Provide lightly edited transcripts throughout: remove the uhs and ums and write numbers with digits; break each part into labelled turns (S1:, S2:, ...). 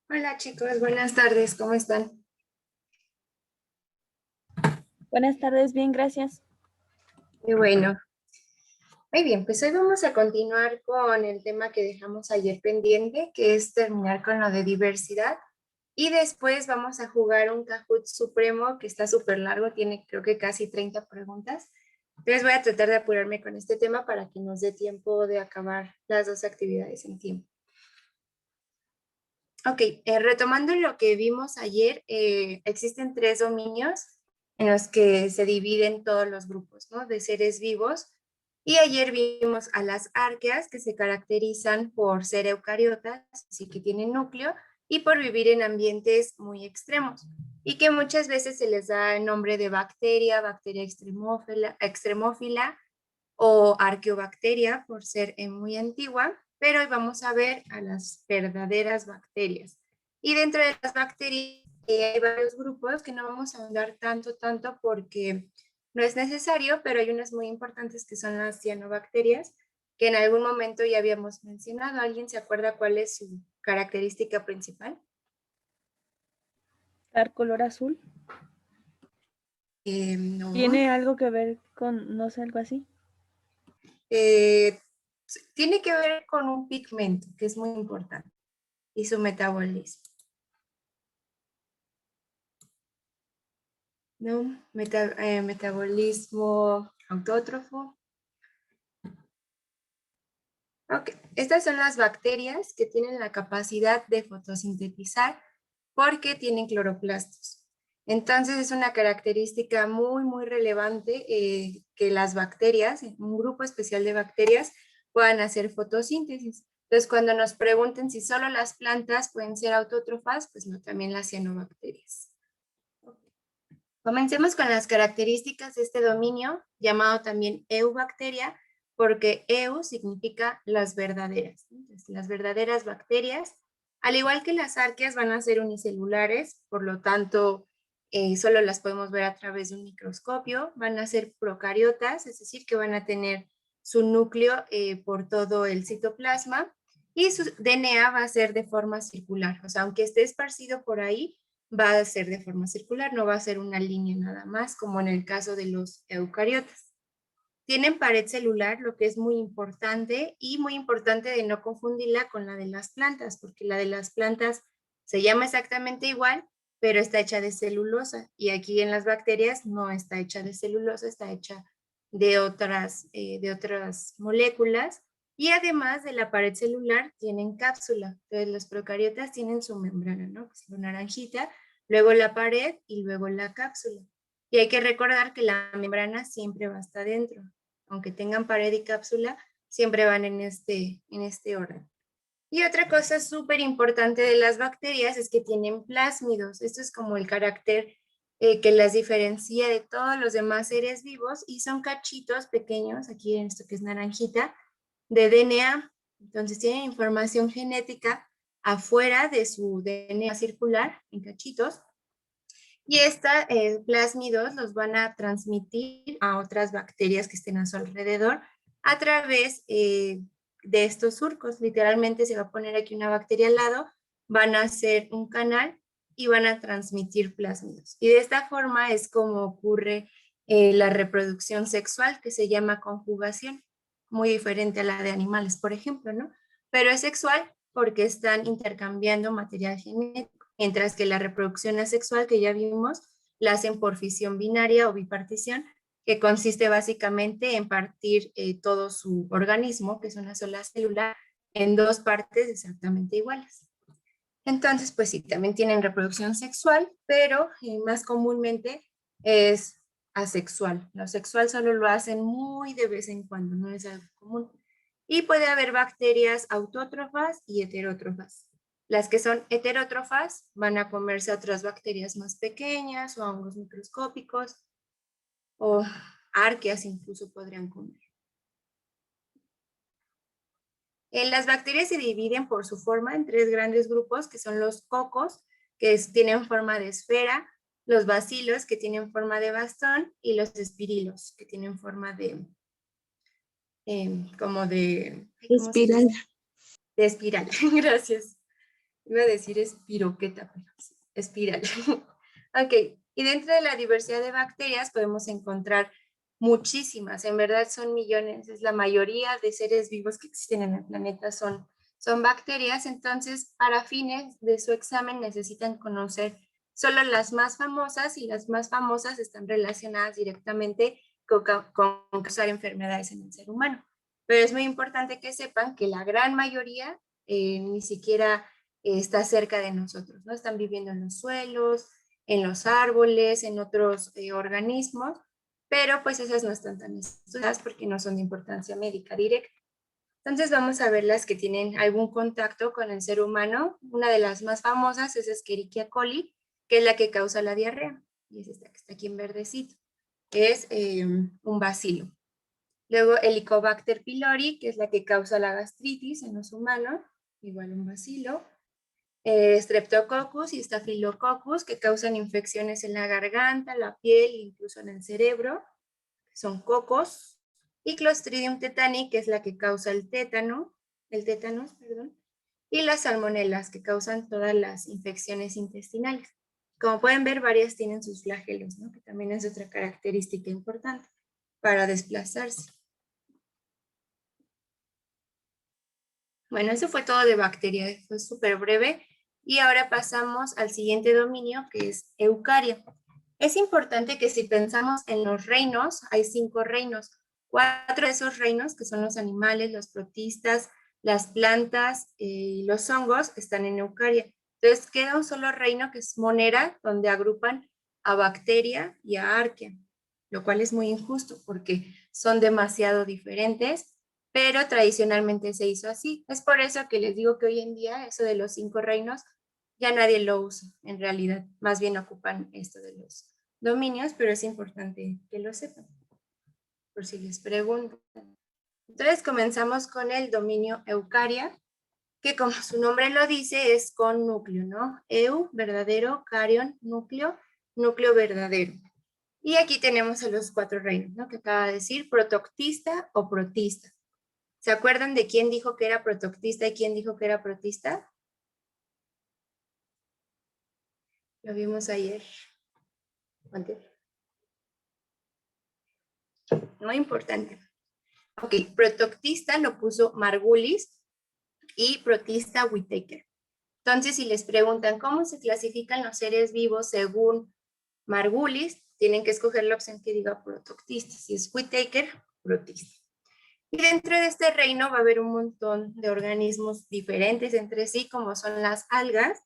S1: Hola chicos, buenas tardes, ¿cómo están?
S2: Buenas tardes, bien, gracias.
S1: Qué bueno. Muy bien, pues hoy vamos a continuar con el tema que dejamos ayer pendiente, que es terminar con lo de diversidad. Y después vamos a jugar un Kahoot Supremo que está súper largo, tiene creo que casi 30 preguntas. Entonces voy a tratar de apurarme con este tema para que nos dé tiempo de acabar las dos actividades en tiempo. Ok, retomando lo que vimos ayer, existen tres dominios en los que se dividen todos los grupos, ¿no? De seres vivos. Y ayer vimos a las arqueas que se caracterizan por ser eucariotas, así que tienen núcleo, y por vivir en ambientes muy extremos, y que muchas veces se les da el nombre de bacteria, bacteria extremófila o arqueobacteria por ser muy antigua, pero hoy vamos a ver a las verdaderas bacterias. Y dentro de las bacterias hay varios grupos que no vamos a hablar tanto porque no es necesario, pero hay unas muy importantes que son las cianobacterias, que en algún momento ya habíamos mencionado. ¿Alguien se acuerda cuál es su característica principal?
S2: ¿Dar color azul?
S1: No.
S2: ¿Tiene algo que ver con, no sé, algo así?
S1: Eh, Tiene que ver con un pigmento, que es muy importante, y su metabolismo. ¿No? Metabolismo autótrofo. Ok, estas son las bacterias que tienen la capacidad de fotosintetizar porque tienen cloroplastos. Entonces es una característica muy relevante que las bacterias, un grupo especial de bacterias, puedan hacer fotosíntesis. Entonces cuando nos pregunten si solo las plantas pueden ser autótrofas, pues no, también las cianobacterias. Comencemos con las características de este dominio, llamado también eubacteria, porque eu significa las verdaderas. Entonces, las verdaderas bacterias, al igual que las arqueas, van a ser unicelulares, por lo tanto, solo las podemos ver a través de un microscopio. Van a ser procariotas, es decir, que van a tener su núcleo por todo el citoplasma, y su DNA va a ser de forma circular. O sea, aunque esté esparcido por ahí, va a ser de forma circular, no va a ser una línea nada más, como en el caso de los eucariotas. Tienen pared celular, lo que es muy importante, y muy importante de no confundirla con la de las plantas, porque la de las plantas se llama exactamente igual, pero está hecha de celulosa, y aquí en las bacterias no está hecha de celulosa, está hecha de otras moléculas, y además de la pared celular tienen cápsula. Entonces los procariotas tienen su membrana, ¿no? Pues la naranjita, luego la pared y luego la cápsula. Y hay que recordar que la membrana siempre va hasta adentro. Aunque tengan pared y cápsula, siempre van en este orden. Y otra cosa súper importante de las bacterias es que tienen plásmidos. Esto es como el carácter que las diferencia de todos los demás seres vivos, y son cachitos pequeños, aquí en esto que es naranjita, de DNA. Entonces tienen información genética afuera de su DNA circular, en cachitos, y estos plásmidos los van a transmitir a otras bacterias que estén a su alrededor a través de estos surcos. Literalmente se va a poner aquí una bacteria al lado, van a hacer un canal y van a transmitir plásmidos. Y de esta forma es como ocurre la reproducción sexual, que se llama conjugación, muy diferente a la de animales, por ejemplo, ¿no? Pero es sexual porque están intercambiando material genético, mientras que la reproducción asexual, que ya vimos, la hacen por fisión binaria o bipartición, que consiste básicamente en partir todo su organismo, que es una sola célula, en dos partes exactamente iguales. Entonces, pues sí, también tienen reproducción sexual, pero más comúnmente es asexual. Lo sexual solo lo hacen muy de vez en cuando, no es algo común. Y puede haber bacterias autótrofas y heterótrofas. Las que son heterótrofas van a comerse a otras bacterias más pequeñas o a hongos microscópicos, o arqueas incluso podrían comer. Las bacterias se dividen por su forma en 3 grandes grupos, que son los cocos, que tienen forma de esfera, los bacilos, que tienen forma de bastón, y los espirilos, que tienen forma de, como de, ¿cómo se
S3: Espiral.
S1: dice? De espiral, gracias. Iba a decir espiroqueta, pero sí, espiral. Ok, y dentro de la diversidad de bacterias podemos encontrar muchísimas, en verdad son millones, es la mayoría de seres vivos que existen en el planeta son bacterias, entonces para fines de su examen necesitan conocer solo las más famosas, y las más famosas están relacionadas directamente con causar enfermedades en el ser humano. Pero es muy importante que sepan que la gran mayoría ni siquiera está cerca de nosotros, ¿no? Están viviendo en los suelos, en los árboles, en otros organismos, pero pues esas no están tan estudiadas porque no son de importancia médica directa. Entonces vamos a ver las que tienen algún contacto con el ser humano. Una de las más famosas es Escherichia coli, que es la que causa la diarrea, y es esta que está aquí en verdecito. Es un bacilo. Luego Helicobacter pylori, que es la que causa la gastritis en los humanos, igual un bacilo. Streptococcus y Staphylococcus, que causan infecciones en la garganta, la piel e incluso en el cerebro, que son cocos. Y Clostridium tetani, que es la que causa el tétanos, perdón, y las salmonelas, que causan todas las infecciones intestinales. Como pueden ver, varias tienen sus flagelos, ¿no? Que también es otra característica importante para desplazarse. Bueno, eso fue todo de bacteria, fue súper breve. Y ahora pasamos al siguiente dominio, que es eucaria. Es importante que si pensamos en los reinos, hay 5 reinos. 4 de esos reinos, que son los animales, los protistas, las plantas y los hongos, están en eucaria. Entonces queda un solo reino, que es Monera, donde agrupan a bacteria y a arquea, lo cual es muy injusto porque son demasiado diferentes, pero tradicionalmente se hizo así. Es por eso que les digo que hoy en día eso de los 5 reinos ya nadie lo usa, en realidad. Más bien ocupan esto de los dominios, pero es importante que lo sepan, por si les preguntan. Entonces comenzamos con el dominio eucaria, que como su nombre lo dice, es con núcleo, ¿no? Eu, verdadero, carion, núcleo, núcleo verdadero. Y aquí tenemos a los 4 reinos, ¿no? Que acaba de decir, protoctista o protista. ¿Se acuerdan de quién dijo que era protoctista y quién dijo que era protista? Lo vimos ayer. Muy importante. Ok, protoctista lo puso Margulis y protista Whittaker. Entonces, si les preguntan cómo se clasifican los seres vivos según Margulis, tienen que escoger la opción que diga protoctista. Si es Whittaker, protista. Y dentro de este reino va a haber un montón de organismos diferentes entre sí, como son las algas.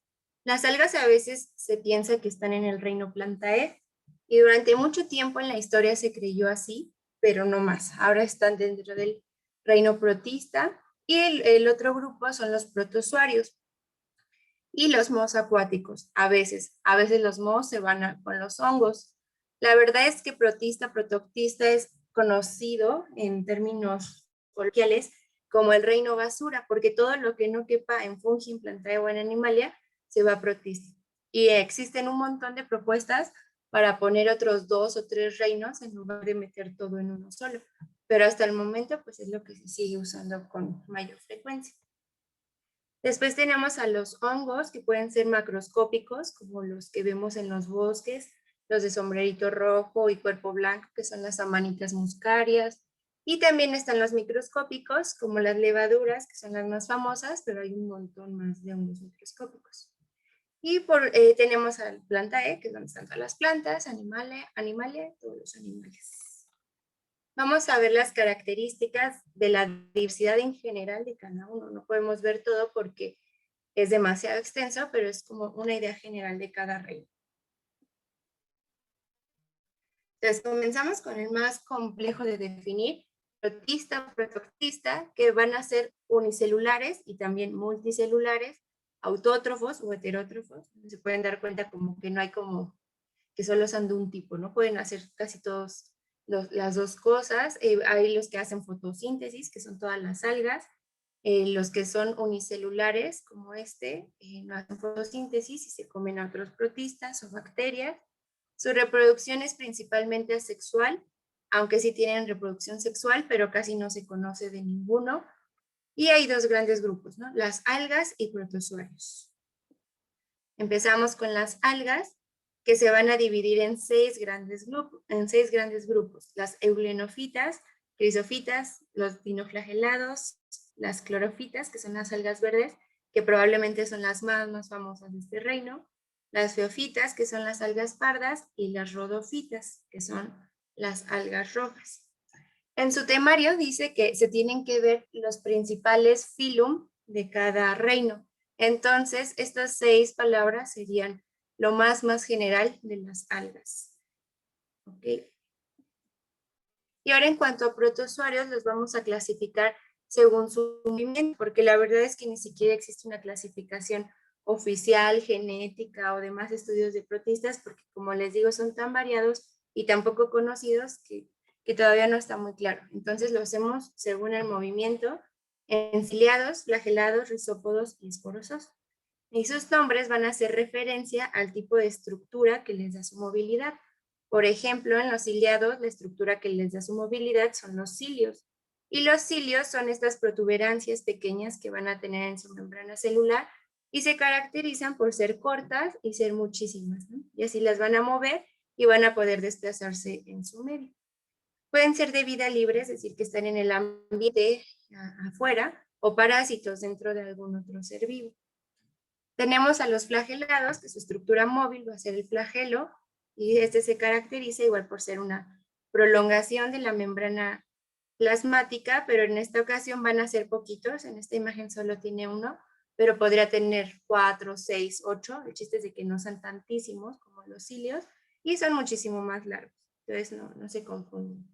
S1: Las algas a veces se piensa que están en el reino Plantae, y durante mucho tiempo en la historia se creyó así, pero no más. Ahora están dentro del reino protista, y el otro grupo son los protozoarios y los mohos acuáticos. A veces los mohos se van con los hongos. La verdad es que protista, protoctista es conocido en términos coloquiales como el reino basura, porque todo lo que no quepa en fungi, en plantae o en animalia se va a protista. Y existen un montón de propuestas para poner otros 2 o 3 reinos en lugar de meter todo en uno solo. Pero hasta el momento, pues es lo que se sigue usando con mayor frecuencia. Después tenemos a los hongos, que pueden ser macroscópicos, como los que vemos en los bosques, los de sombrerito rojo y cuerpo blanco, que son las amanitas muscarias. Y también están los microscópicos, como las levaduras, que son las más famosas, pero hay un montón más de hongos microscópicos. Y tenemos al Plantae, que es donde están todas las plantas, animalia, todos los animales. Vamos a ver las características de la diversidad en general de cada uno. No podemos ver todo porque es demasiado extenso, pero es como una idea general de cada reino. Entonces, comenzamos con el más complejo de definir, protista, protoctista, que van a ser unicelulares y también multicelulares, autótrofos o heterótrofos. Se pueden dar cuenta como que no hay como que solo son de un tipo, ¿no? Pueden hacer casi todos las dos cosas. Hay los que hacen fotosíntesis, que son todas las algas, Los que son unicelulares, como no hacen fotosíntesis y se comen a otros protistas o bacterias. Su reproducción es principalmente asexual, aunque sí tienen reproducción sexual, pero casi no se conoce de ninguno. Y hay dos grandes grupos, ¿no? Las algas y protozoarios. Empezamos con las algas, que se van a dividir en seis grandes grupos. Las eulenofitas, crisofitas, los dinoflagelados, las clorofitas, que son las algas verdes, que probablemente son las más famosas de este reino, las feofitas, que son las algas pardas, y las rhodofitas, que son las algas rojas. En su temario dice que se tienen que ver los principales filum de cada reino. Entonces, estas 6 palabras serían lo más general de las algas. ¿Okay? Y ahora en cuanto a protozoarios, los vamos a clasificar según su movimiento, porque la verdad es que ni siquiera existe una clasificación oficial, genética o demás estudios de protistas, porque como les digo, son tan variados y tan poco conocidos que todavía no está muy claro. Entonces lo hacemos según el movimiento, en ciliados, flagelados, rizópodos y esporosos. Y sus nombres van a hacer referencia al tipo de estructura que les da su movilidad. Por ejemplo, en los ciliados, la estructura que les da su movilidad son los cilios. Y los cilios son estas protuberancias pequeñas que van a tener en su membrana celular y se caracterizan por ser cortas y ser muchísimas, ¿no? Y así las van a mover y van a poder desplazarse en su medio. Pueden ser de vida libre, es decir, que están en el ambiente afuera, o parásitos dentro de algún otro ser vivo. Tenemos a los flagelados, que su estructura móvil va a ser el flagelo, y este se caracteriza igual por ser una prolongación de la membrana plasmática, pero en esta ocasión van a ser poquitos. En esta imagen solo tiene uno, pero podría tener 4, 6, 8. El chiste es de que no son tantísimos como los cilios y son muchísimo más largos. Entonces no se confunden.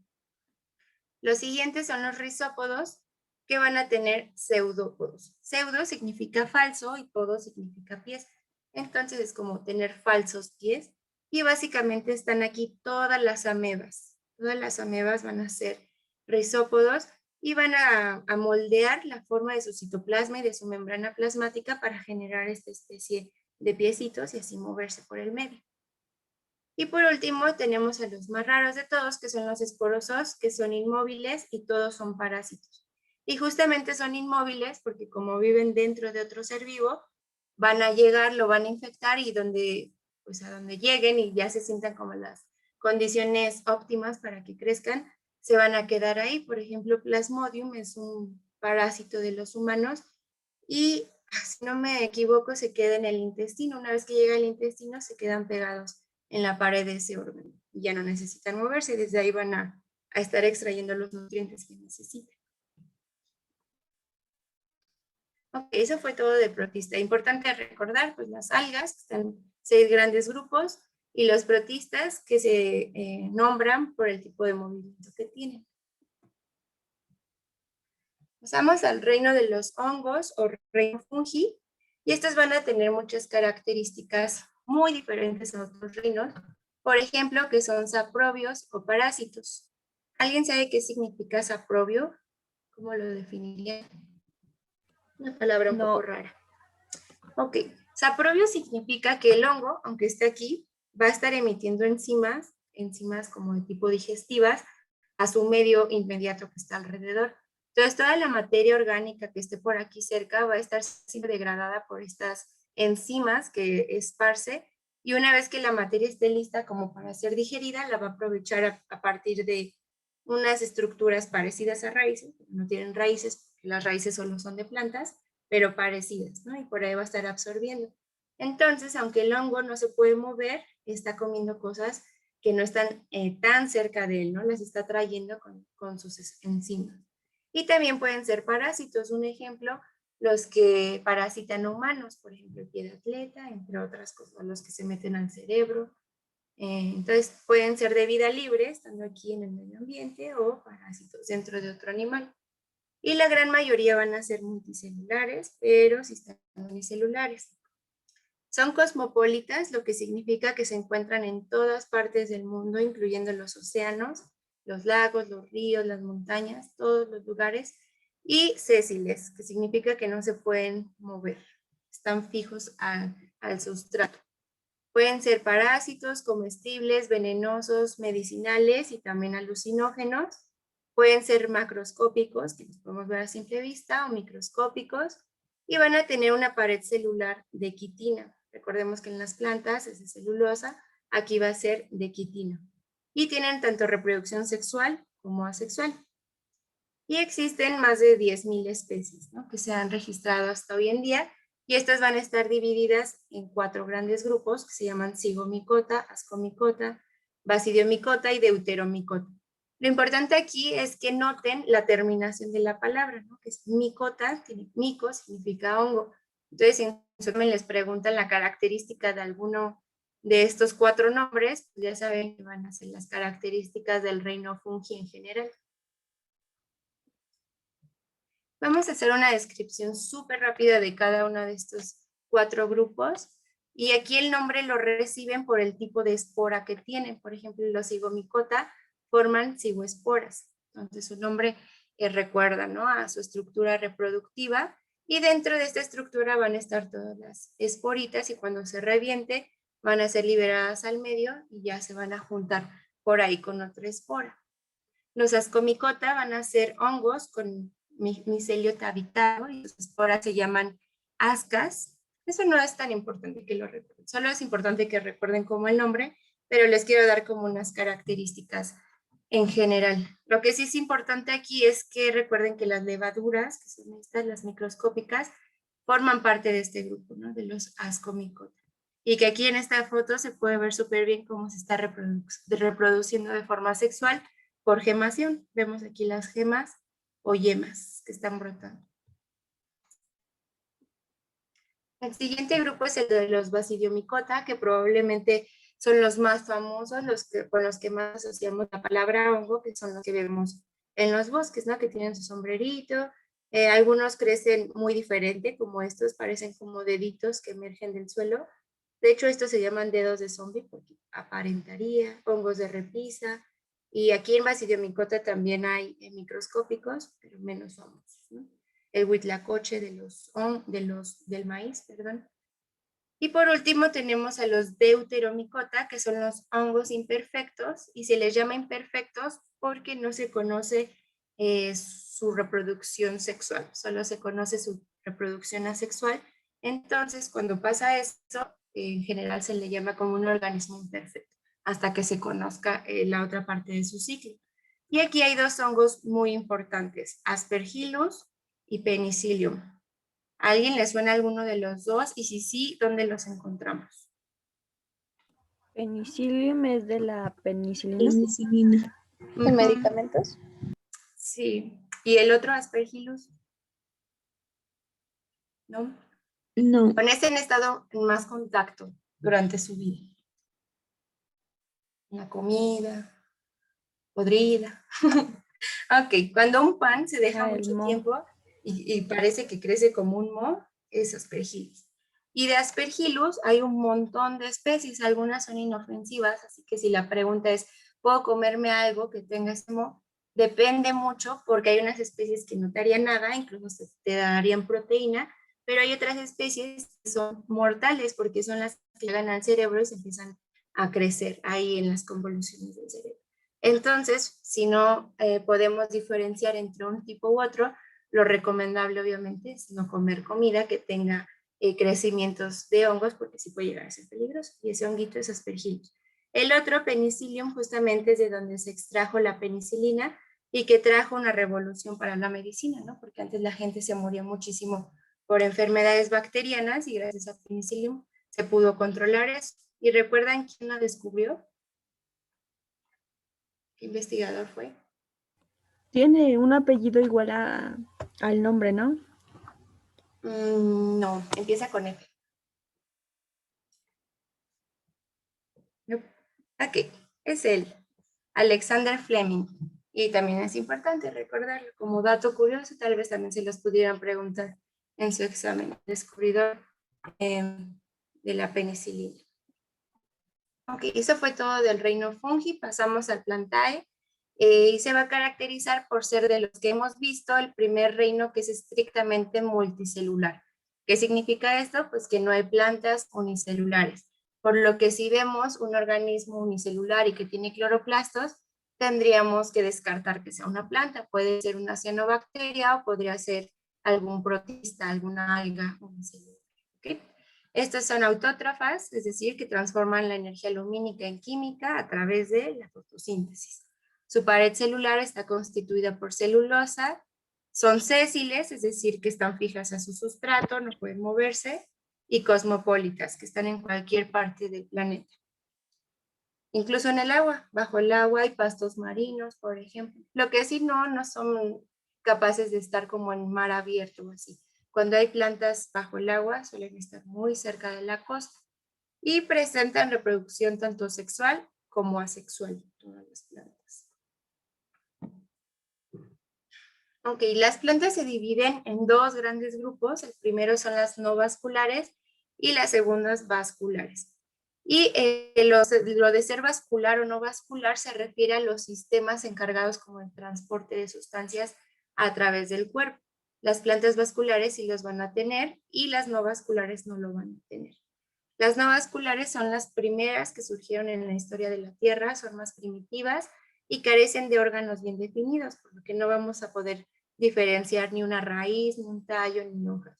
S1: Los siguientes son los rizópodos, que van a tener pseudópodos. Pseudo significa falso y podo significa pies. Entonces es como tener falsos pies. Y básicamente están aquí todas las amebas. Todas las amebas van a ser rizópodos y van a moldear la forma de su citoplasma y de su membrana plasmática para generar esta especie de piecitos y así moverse por el medio. Y por último tenemos a los más raros de todos, que son los esporosos, que son inmóviles y todos son parásitos. Y justamente son inmóviles porque como viven dentro de otro ser vivo, van a llegar, lo van a infectar y a donde lleguen y ya se sientan como las condiciones óptimas para que crezcan, se van a quedar ahí. Por ejemplo, Plasmodium es un parásito de los humanos y, si no me equivoco, se queda en el intestino. Una vez que llega al intestino, se quedan pegados en la pared de ese órgano. Y ya no necesitan moverse, desde ahí van a estar extrayendo los nutrientes que necesitan. Ok, eso fue todo de protista. Importante recordar, pues las algas, que están 6 grandes grupos, y los protistas, que se nombran por el tipo de movimiento que tienen. Pasamos al reino de los hongos o reino fungi, y estos van a tener muchas características muy diferentes a otros reinos, por ejemplo, que son saprobios o parásitos. ¿Alguien sabe qué significa saprobio? ¿Cómo lo definiría? Una palabra un poco rara. Ok, saprobio significa que el hongo, aunque esté aquí, va a estar emitiendo enzimas como de tipo digestivas, a su medio inmediato que está alrededor. Entonces, toda la materia orgánica que esté por aquí cerca va a estar siendo degradada por estas enzimas que esparce, y una vez que la materia esté lista como para ser digerida, la va a aprovechar a partir de unas estructuras parecidas a raíces. No tienen raíces, porque las raíces solo son de plantas, pero parecidas, ¿no? Y por ahí va a estar absorbiendo. Entonces, aunque el hongo no se puede mover, está comiendo cosas que no están tan cerca de él, ¿no? Las está trayendo con sus enzimas. Y también pueden ser parásitos. Un ejemplo, los que parasitan humanos, por ejemplo, el pie de atleta, entre otras cosas, los que se meten al cerebro. Entonces, pueden ser de vida libre, estando aquí en el medio ambiente, o parásitos dentro de otro animal. Y la gran mayoría van a ser multicelulares, pero sí están unicelulares. Son cosmopolitas, lo que significa que se encuentran en todas partes del mundo, incluyendo los océanos, los lagos, los ríos, las montañas, todos los lugares. y sésiles, que significa que no se pueden mover, están fijos al sustrato. Pueden ser parásitos, comestibles, venenosos, medicinales y también alucinógenos. Pueden ser macroscópicos, que los podemos ver a simple vista, o microscópicos, y van a tener una pared celular de quitina. Recordemos que en las plantas es de celulosa, aquí va a ser de quitina. Y tienen tanto reproducción sexual como asexual. Y existen más de 10.000 especies, ¿no?, que se han registrado hasta hoy en día, y estas van a estar divididas en 4 grandes grupos que se llaman zigomicota, ascomicota, basidiomicota y deuteromicota. Lo importante aquí es que noten la terminación de la palabra, ¿no?, que es micota, mico significa hongo. Entonces, si en su examen les preguntan la característica de alguno de estos 4 nombres, pues ya saben que van a ser las características del reino fungi en general. Vamos a hacer una descripción súper rápida de cada uno de estos 4 grupos. Y aquí el nombre lo reciben por el tipo de espora que tienen. Por ejemplo, los zigomicota forman cigoesporas. Entonces su nombre recuerda, ¿no?, a su estructura reproductiva. Y dentro de esta estructura van a estar todas las esporitas y cuando se reviente van a ser liberadas al medio y ya se van a juntar por ahí con otra espora. Los ascomicota van a ser hongos con micelio tabitado y sus esporas se llaman ascas. Eso no es tan importante que lo recuerden, solo es importante que recuerden como el nombre, pero les quiero dar como unas características en general. Lo que sí es importante aquí es que recuerden que las levaduras, que son estas, las microscópicas, forman parte de este grupo, ¿no?, de los ascomicota. Y que aquí en esta foto se puede ver súper bien cómo se está reproduciendo de forma sexual por gemación. Vemos aquí las gemas o yemas que están brotando. El siguiente grupo es el de los basidiomicota, que probablemente son los más famosos, con los que más asociamos la palabra hongo, que son los que vemos en los bosques, ¿no?, que tienen su sombrerito. Algunos crecen muy diferente, como estos, parecen como deditos que emergen del suelo. De hecho, estos se llaman dedos de zombie porque aparentaría, hongos de repisa. Y aquí en basidiomicota también hay microscópicos, pero menos famosos, ¿no? El huitlacoche del maíz, perdón. Y por último tenemos a los deuteromicota, que son los hongos imperfectos, y se les llama imperfectos porque no se conoce su reproducción sexual, solo se conoce su reproducción asexual. Entonces, cuando pasa esto, en general se le llama como un organismo imperfecto, hasta que se conozca la otra parte de su ciclo. Y aquí hay 2 hongos muy importantes, Aspergillus y Penicillium. ¿A alguien le suena alguno de los dos? Y si sí, ¿dónde los encontramos?
S2: Penicillium es de la penicilina.
S3: Penicilina.
S2: ¿En medicamentos?
S1: Sí. ¿Y el otro, Aspergillus? ¿No?
S3: No.
S1: Con este han estado en más contacto durante su vida. La comida, podrida. Ok, cuando un pan se deja mucho tiempo y parece que crece como un moho, es Aspergillus. Y de Aspergillus hay un montón de especies, algunas son inofensivas, así que si la pregunta es, ¿puedo comerme algo que tenga ese moho? Depende mucho porque hay unas especies que no te harían nada, incluso te darían proteína, pero hay otras especies que son mortales porque son las que llegan al cerebro y se empiezan a crecer ahí en las convoluciones del cerebro. Entonces, si no podemos diferenciar entre un tipo u otro, lo recomendable obviamente es no comer comida que tenga crecimientos de hongos porque sí puede llegar a ser peligroso, y ese honguito es Aspergillus. El otro, Penicillium, justamente es de donde se extrajo la penicilina y que trajo una revolución para la medicina, ¿no? Porque antes la gente se moría muchísimo por enfermedades bacterianas y gracias a Penicillium se pudo controlar eso. ¿Y recuerdan quién lo descubrió? ¿Qué investigador fue?
S2: Tiene un apellido igual al nombre, ¿no?
S1: No, empieza con F. No. Ok, es él, Alexander Fleming. Y también es importante recordarlo como dato curioso, tal vez también se los pudieran preguntar en su examen, descubridor de la penicilina. Ok, eso fue todo del reino fungi, pasamos al plantae. y se va a caracterizar por ser de los que hemos visto el primer reino que es estrictamente multicelular. ¿Qué significa esto? Pues que no hay plantas unicelulares, por lo que si vemos un organismo unicelular y que tiene cloroplastos, tendríamos que descartar que sea una planta. Puede ser una cianobacteria o podría ser algún protista, alguna alga unicelular. ¿Okay? Estas son autótrofas, es decir, que transforman la energía lumínica en química a través de la fotosíntesis. Su pared celular está constituida por celulosa, son sésiles, es decir, que están fijas a su sustrato, no pueden moverse, y cosmopolitas, que están en cualquier parte del planeta. Incluso en el agua, bajo el agua hay pastos marinos, por ejemplo. Lo que sí no son capaces de estar como en mar abierto o así. Cuando hay plantas bajo el agua, suelen estar muy cerca de la costa y presentan reproducción tanto sexual como asexual, todas las plantas. Ok, las plantas se dividen en dos grandes grupos. El primero son las no vasculares y las segundas vasculares. Y lo de ser vascular o no vascular se refiere a los sistemas encargados como el transporte de sustancias a través del cuerpo. Las plantas vasculares sí los van a tener y las no vasculares no lo van a tener. Las no vasculares son las primeras que surgieron en la historia de la Tierra, son más primitivas y carecen de órganos bien definidos, por lo que no vamos a poder diferenciar ni una raíz, ni un tallo, ni hojas.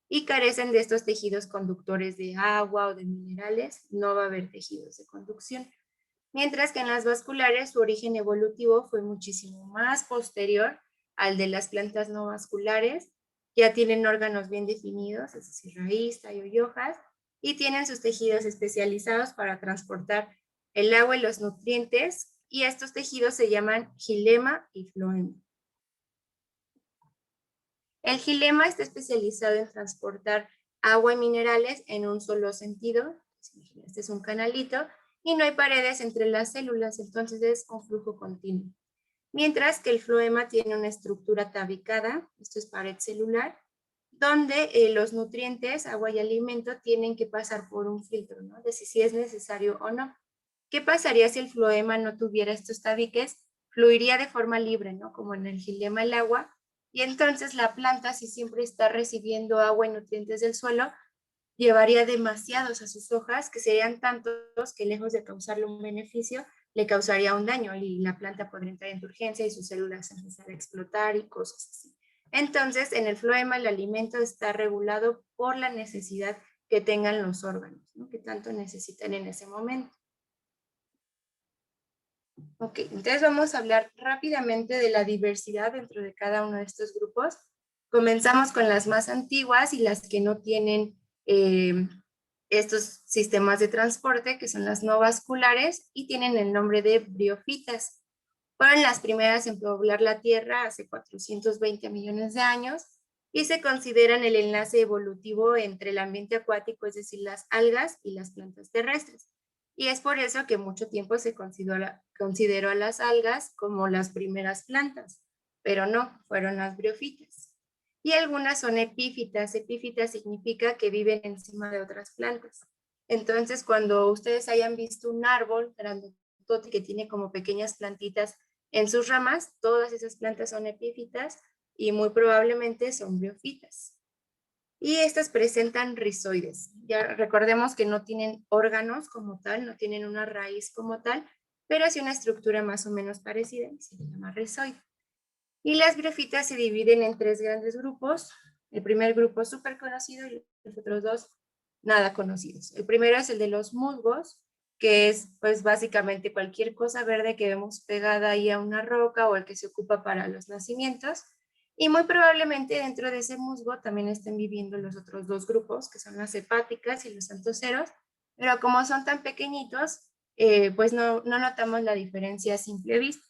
S1: Y carecen de estos tejidos conductores de agua o de minerales, no va a haber tejidos de conducción. Mientras que en las vasculares su origen evolutivo fue muchísimo más posterior al de las plantas no vasculares, ya tienen órganos bien definidos, es decir, raíz, tallo y hojas, y tienen sus tejidos especializados para transportar el agua y los nutrientes, y estos tejidos se llaman xilema y floema. El xilema está especializado en transportar agua y minerales en un solo sentido. Este es un canalito y no hay paredes entre las células, entonces es un flujo continuo. Mientras que el floema tiene una estructura tabicada, esto es pared celular, donde los nutrientes, agua y alimento tienen que pasar por un filtro, ¿no? De si es necesario o no. ¿Qué pasaría si el floema no tuviera estos tabiques? Fluiría de forma libre, ¿no? Como en el xilema el agua, y entonces la planta, si siempre está recibiendo agua y nutrientes del suelo, llevaría demasiados a sus hojas, que serían tantos que lejos de causarle un beneficio, le causaría un daño y la planta podría entrar en urgencia y sus células empezar a explotar y cosas así. Entonces, en el floema el alimento está regulado por la necesidad que tengan los órganos, ¿no? Que tanto necesitan en ese momento. Ok, entonces vamos a hablar rápidamente de la diversidad dentro de cada uno de estos grupos. Comenzamos con las más antiguas y las que no tienen estos sistemas de transporte, que son las no vasculares y tienen el nombre de briofitas. Fueron las primeras en poblar la Tierra hace 420 millones de años y se consideran el enlace evolutivo entre el ambiente acuático, es decir, las algas y las plantas terrestres. Y es por eso que mucho tiempo se consideró a las algas como las primeras plantas, pero no, fueron las briofitas. Y algunas son epífitas. Epífitas significa que viven encima de otras plantas. Entonces, cuando ustedes hayan visto un árbol grandote que tiene como pequeñas plantitas en sus ramas, todas esas plantas son epífitas y muy probablemente son briofitas. Y estas presentan rizoides. Ya recordemos que no tienen órganos como tal, no tienen una raíz como tal, pero sí una estructura más o menos parecida, se llama rizoide. Y las briofitas se dividen en tres grandes grupos. El primer grupo es súper conocido y los otros dos nada conocidos. El primero es el de los musgos, que es pues básicamente cualquier cosa verde que vemos pegada ahí a una roca o el que se ocupa para los nacimientos. Y muy probablemente dentro de ese musgo también estén viviendo los otros dos grupos, que son las hepáticas y los antoceros, pero como son tan pequeñitos, pues no notamos la diferencia a simple vista.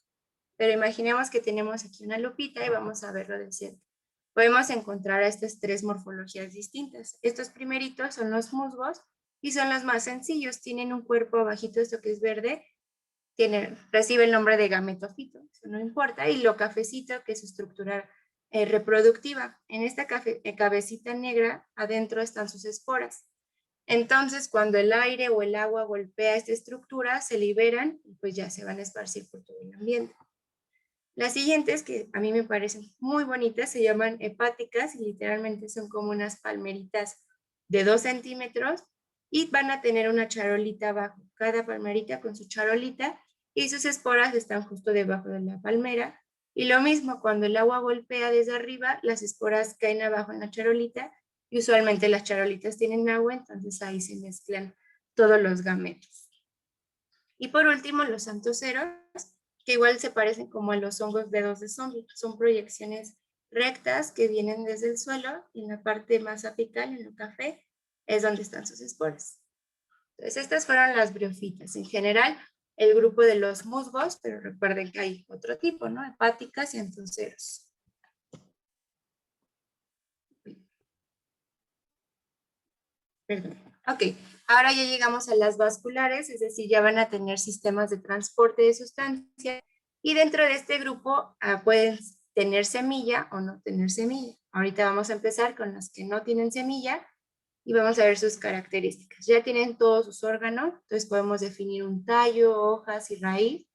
S1: Pero imaginemos que tenemos aquí una lupita y vamos a verlo del centro. Podemos encontrar a estas tres morfologías distintas. Estos primeritos son los musgos y son los más sencillos. Tienen un cuerpo abajito, esto que es verde, recibe el nombre de gametofito, eso no importa, y lo cafecito, que es su estructura reproductiva. En esta cabecita negra, adentro están sus esporas. Entonces, cuando el aire o el agua golpea esta estructura, se liberan y pues ya se van a esparcir por todo el ambiente. Las siguientes, que a mí me parecen muy bonitas, se llaman hepáticas y literalmente son como unas palmeritas de 2 centímetros y van a tener una charolita abajo, cada palmerita con su charolita y sus esporas están justo debajo de la palmera. Y lo mismo, cuando el agua golpea desde arriba, las esporas caen abajo en la charolita y usualmente las charolitas tienen agua, entonces ahí se mezclan todos los gametos. Y por último, los antoceros, que igual se parecen como a los hongos dedos de zombie. Son proyecciones rectas que vienen desde el suelo y en la parte más apical, en el café, es donde están sus esporas. Entonces, estas fueron las briofitas. En general, el grupo de los musgos, pero recuerden que hay otro tipo, ¿no? Hepáticas y antoceros. Perdón. Ok, ahora ya llegamos a las vasculares, es decir, ya van a tener sistemas de transporte de sustancias y dentro de este grupo pueden tener semilla o no tener semilla. Ahorita vamos a empezar con las que no tienen semilla y vamos a ver sus características. Ya tienen todos sus órganos, entonces podemos definir un tallo, hojas y raíz.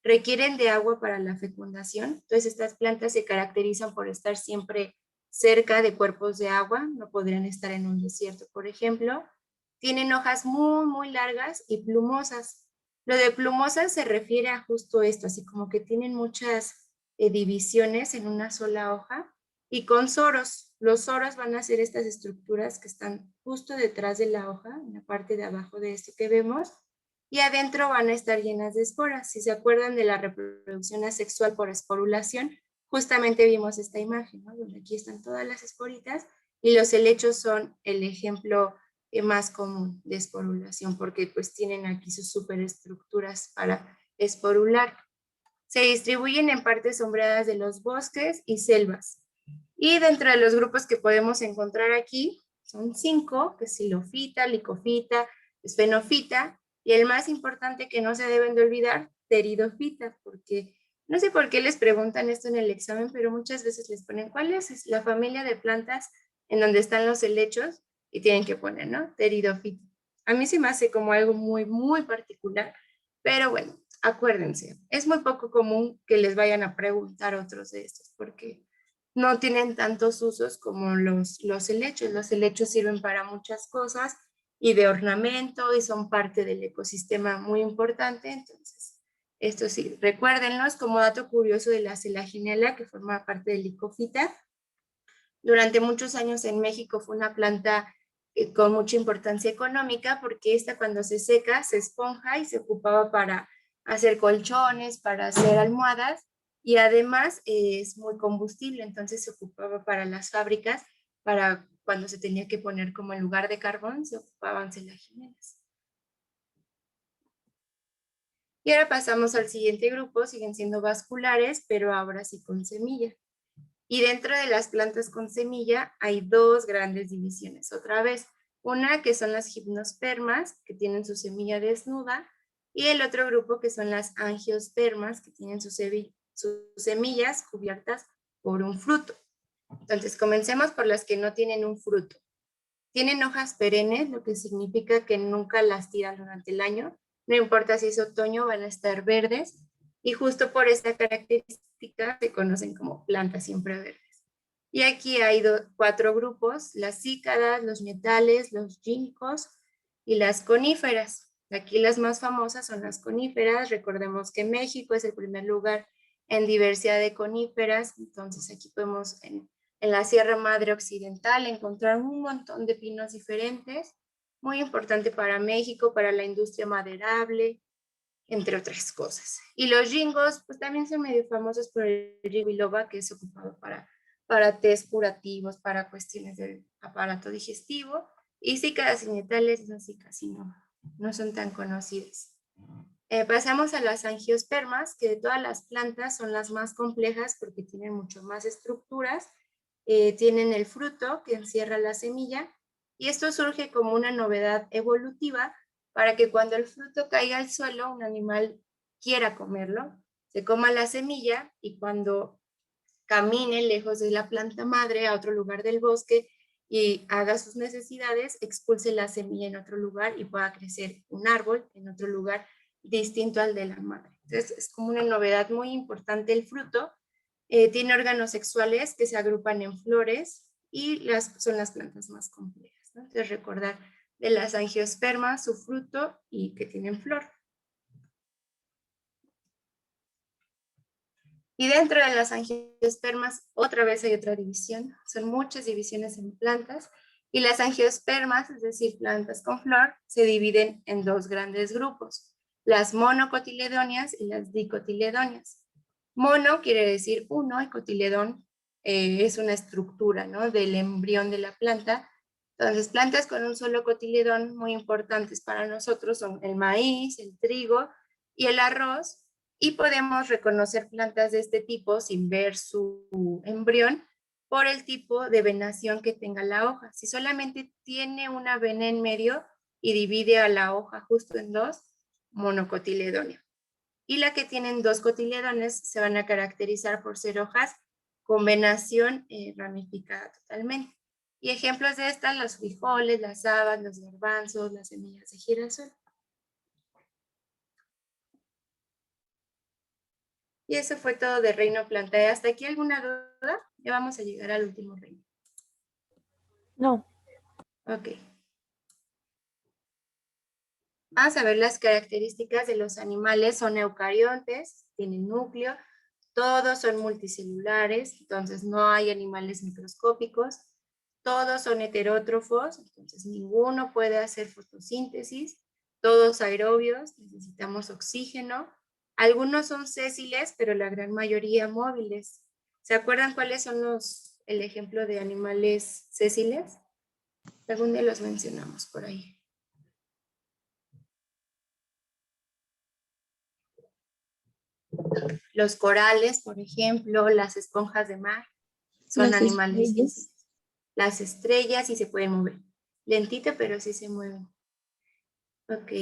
S1: Requieren de agua para la fecundación, entonces estas plantas se caracterizan por estar siempre cerca de cuerpos de agua, no podrían estar en un desierto, por ejemplo. Tienen hojas muy, muy largas y plumosas. Lo de plumosas se refiere a justo esto, así como que tienen muchas divisiones en una sola hoja y con soros. Los soros van a ser estas estructuras que están justo detrás de la hoja, en la parte de abajo de esto que vemos, y adentro van a estar llenas de esporas. Si se acuerdan de la reproducción asexual por esporulación, justamente vimos esta imagen, ¿no? Donde aquí están todas las esporitas y los helechos son el ejemplo más común de esporulación porque pues tienen aquí sus superestructuras para esporular. Se distribuyen en partes sombreadas de los bosques y selvas. Y dentro de los grupos que podemos encontrar aquí son 5, que es xilofita, licofita, esfenofita, y el más importante que no se deben de olvidar, pteridofita, porque no sé por qué les preguntan esto en el examen, pero muchas veces les ponen cuál es la familia de plantas en donde están los helechos y tienen que poner, ¿no? Pteridofita. A mí se me hace como algo muy, muy particular, pero bueno, acuérdense, es muy poco común que les vayan a preguntar otros de estos, porque no tienen tantos usos como los helechos. Los helechos sirven para muchas cosas y de ornamento y son parte del ecosistema muy importante. Entonces, esto sí, recuérdenlos como dato curioso de la selaginela que forma parte del licofita. Durante muchos años en México fue una planta con mucha importancia económica porque esta cuando se seca se esponja y se ocupaba para hacer colchones, para hacer almohadas y además es muy combustible, entonces se ocupaba para las fábricas, para cuando se tenía que poner como en lugar de carbón, se ocupaban selaginelas. Y ahora pasamos al siguiente grupo, siguen siendo vasculares, pero ahora sí con semilla. Y dentro de las plantas con semilla hay dos grandes divisiones. Otra vez, una que son las gimnospermas, que tienen su semilla desnuda, y el otro grupo que son las angiospermas, que tienen sus semillas cubiertas por un fruto. Entonces, comencemos por las que no tienen un fruto. Tienen hojas perennes, lo que significa que nunca las tiran durante el año. No importa si es otoño, van a estar verdes. Y justo por esta característica se conocen como plantas siempre verdes. Y aquí hay 4 grupos, las cícadas, los metales, los ginkgos y las coníferas. Aquí las más famosas son las coníferas. Recordemos que México es el primer lugar en diversidad de coníferas. Entonces aquí podemos en la Sierra Madre Occidental encontrar un montón de pinos diferentes. Muy importante para México, para la industria maderable, entre otras cosas. Y los gingos, pues también son medio famosos por el ginkgo biloba, que es ocupado para test curativos, para cuestiones del aparato digestivo. Y cícadas y metales, así casi no son tan conocidas. Pasamos a las angiospermas, que de todas las plantas son las más complejas porque tienen mucho más estructuras. Tienen el fruto que encierra la semilla y esto surge como una novedad evolutiva para que cuando el fruto caiga al suelo, un animal quiera comerlo, se coma la semilla y cuando camine lejos de la planta madre a otro lugar del bosque y haga sus necesidades, expulse la semilla en otro lugar y pueda crecer un árbol en otro lugar distinto al de la madre. Entonces es como una novedad muy importante el fruto. Tiene órganos sexuales que se agrupan en flores y son las plantas más complejas, ¿no? Entonces recordar de las angiospermas, su fruto y que tienen flor. Y dentro de las angiospermas, otra vez hay otra división. Son muchas divisiones en plantas. Y las angiospermas, es decir, plantas con flor, se dividen en dos grandes grupos. Las monocotiledóneas y las dicotiledóneas. Mono quiere decir uno y cotiledón es una estructura, ¿no?, del embrión de la planta. Entonces, plantas con un solo cotiledón muy importantes para nosotros son el maíz, el trigo y el arroz. Y podemos reconocer plantas de este tipo sin ver su embrión por el tipo de venación que tenga la hoja. Si solamente tiene una vena en medio y divide a la hoja justo en dos, monocotiledónea. Y la que tienen dos cotiledones se van a caracterizar por ser hojas con venación ramificada totalmente. Y ejemplos de estas, los frijoles, las habas, los garbanzos, las semillas de girasol. Y eso fue todo de reino plantae. ¿Hasta aquí alguna duda? Ya vamos a llegar al último reino.
S2: No.
S1: Ok. Vamos a ver las características de los animales. Son eucariontes, tienen núcleo, todos son multicelulares, entonces no hay animales microscópicos, todos son heterótrofos, entonces ninguno puede hacer fotosíntesis, todos aerobios, necesitamos oxígeno, algunos son sésiles, pero la gran mayoría móviles. ¿Se acuerdan cuáles son el ejemplo de animales sésiles? Algún día los mencionamos por ahí. Los corales, por ejemplo, las esponjas de mar, son
S2: Las
S1: animales
S2: estrellas.
S1: sésiles. Las estrellas sí se pueden mover. Lentito, pero sí se mueven. Ok.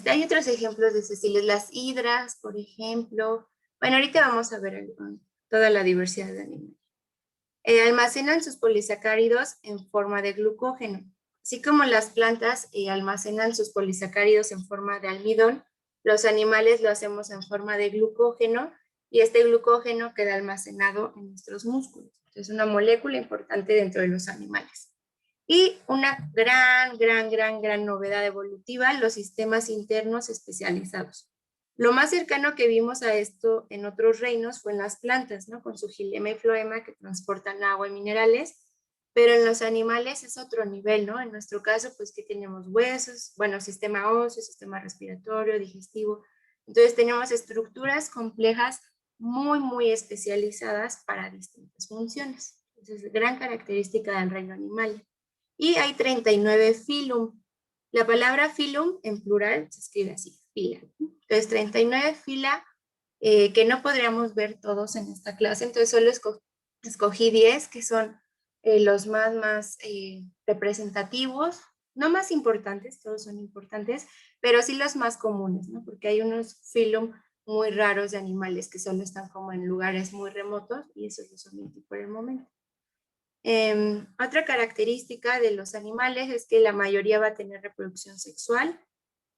S1: Hay otros ejemplos de sésiles. Las hidras, por ejemplo. Bueno, ahorita vamos a ver toda la diversidad de animales. Almacenan sus polisacáridos en forma de glucógeno. Así como las plantas almacenan sus polisacáridos en forma de almidón, los animales lo hacemos en forma de glucógeno y este glucógeno queda almacenado en nuestros músculos. Es una molécula importante dentro de los animales. Y una gran novedad evolutiva, los sistemas internos especializados. Lo más cercano que vimos a esto en otros reinos fue en las plantas, ¿no?, con su xilema y floema que transportan agua y minerales, pero en los animales es otro nivel, ¿no? En nuestro caso, pues que tenemos huesos, bueno, sistema óseo, sistema respiratorio, digestivo. Entonces tenemos estructuras complejas muy especializadas para distintas funciones. Entonces, gran característica del reino animal. Y hay 39 filum. La palabra filum en plural se escribe así, fila. Entonces, 39 fila que no podríamos ver todos en esta clase, entonces solo escogí 10 que son los más representativos, no más importantes, todos son importantes, pero sí los más comunes, ¿no? Porque hay unos filum muy raros de animales que solo están como en lugares muy remotos y esos los omití por el momento. Otra característica de los animales es que la mayoría va a tener reproducción sexual.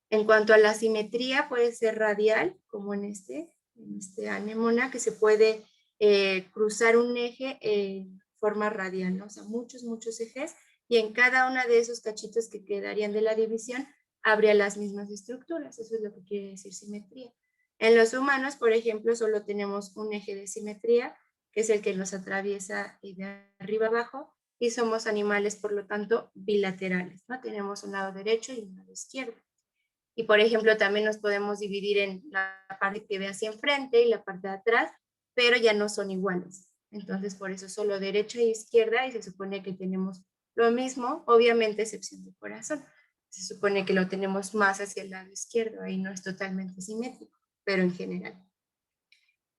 S1: En cuanto a la simetría, puede ser radial, como en este anémona, que se puede cruzar un eje en forma radial, ¿no? O sea, muchos ejes, y en cada uno de esos cachitos que quedarían de la división, habría las mismas estructuras. Eso es lo que quiere decir simetría. En los humanos, por ejemplo, solo tenemos un eje de simetría, que es el que nos atraviesa de arriba abajo, y somos animales, por lo tanto, bilaterales, ¿no? Tenemos un lado derecho y un lado izquierdo. Y, por ejemplo, también nos podemos dividir en la parte que ve hacia enfrente y la parte de atrás, pero ya no son iguales. Entonces, por eso solo derecha e izquierda, y se supone que tenemos lo mismo, obviamente, excepción del corazón. Se supone que lo tenemos más hacia el lado izquierdo, ahí no es totalmente simétrico, pero en general.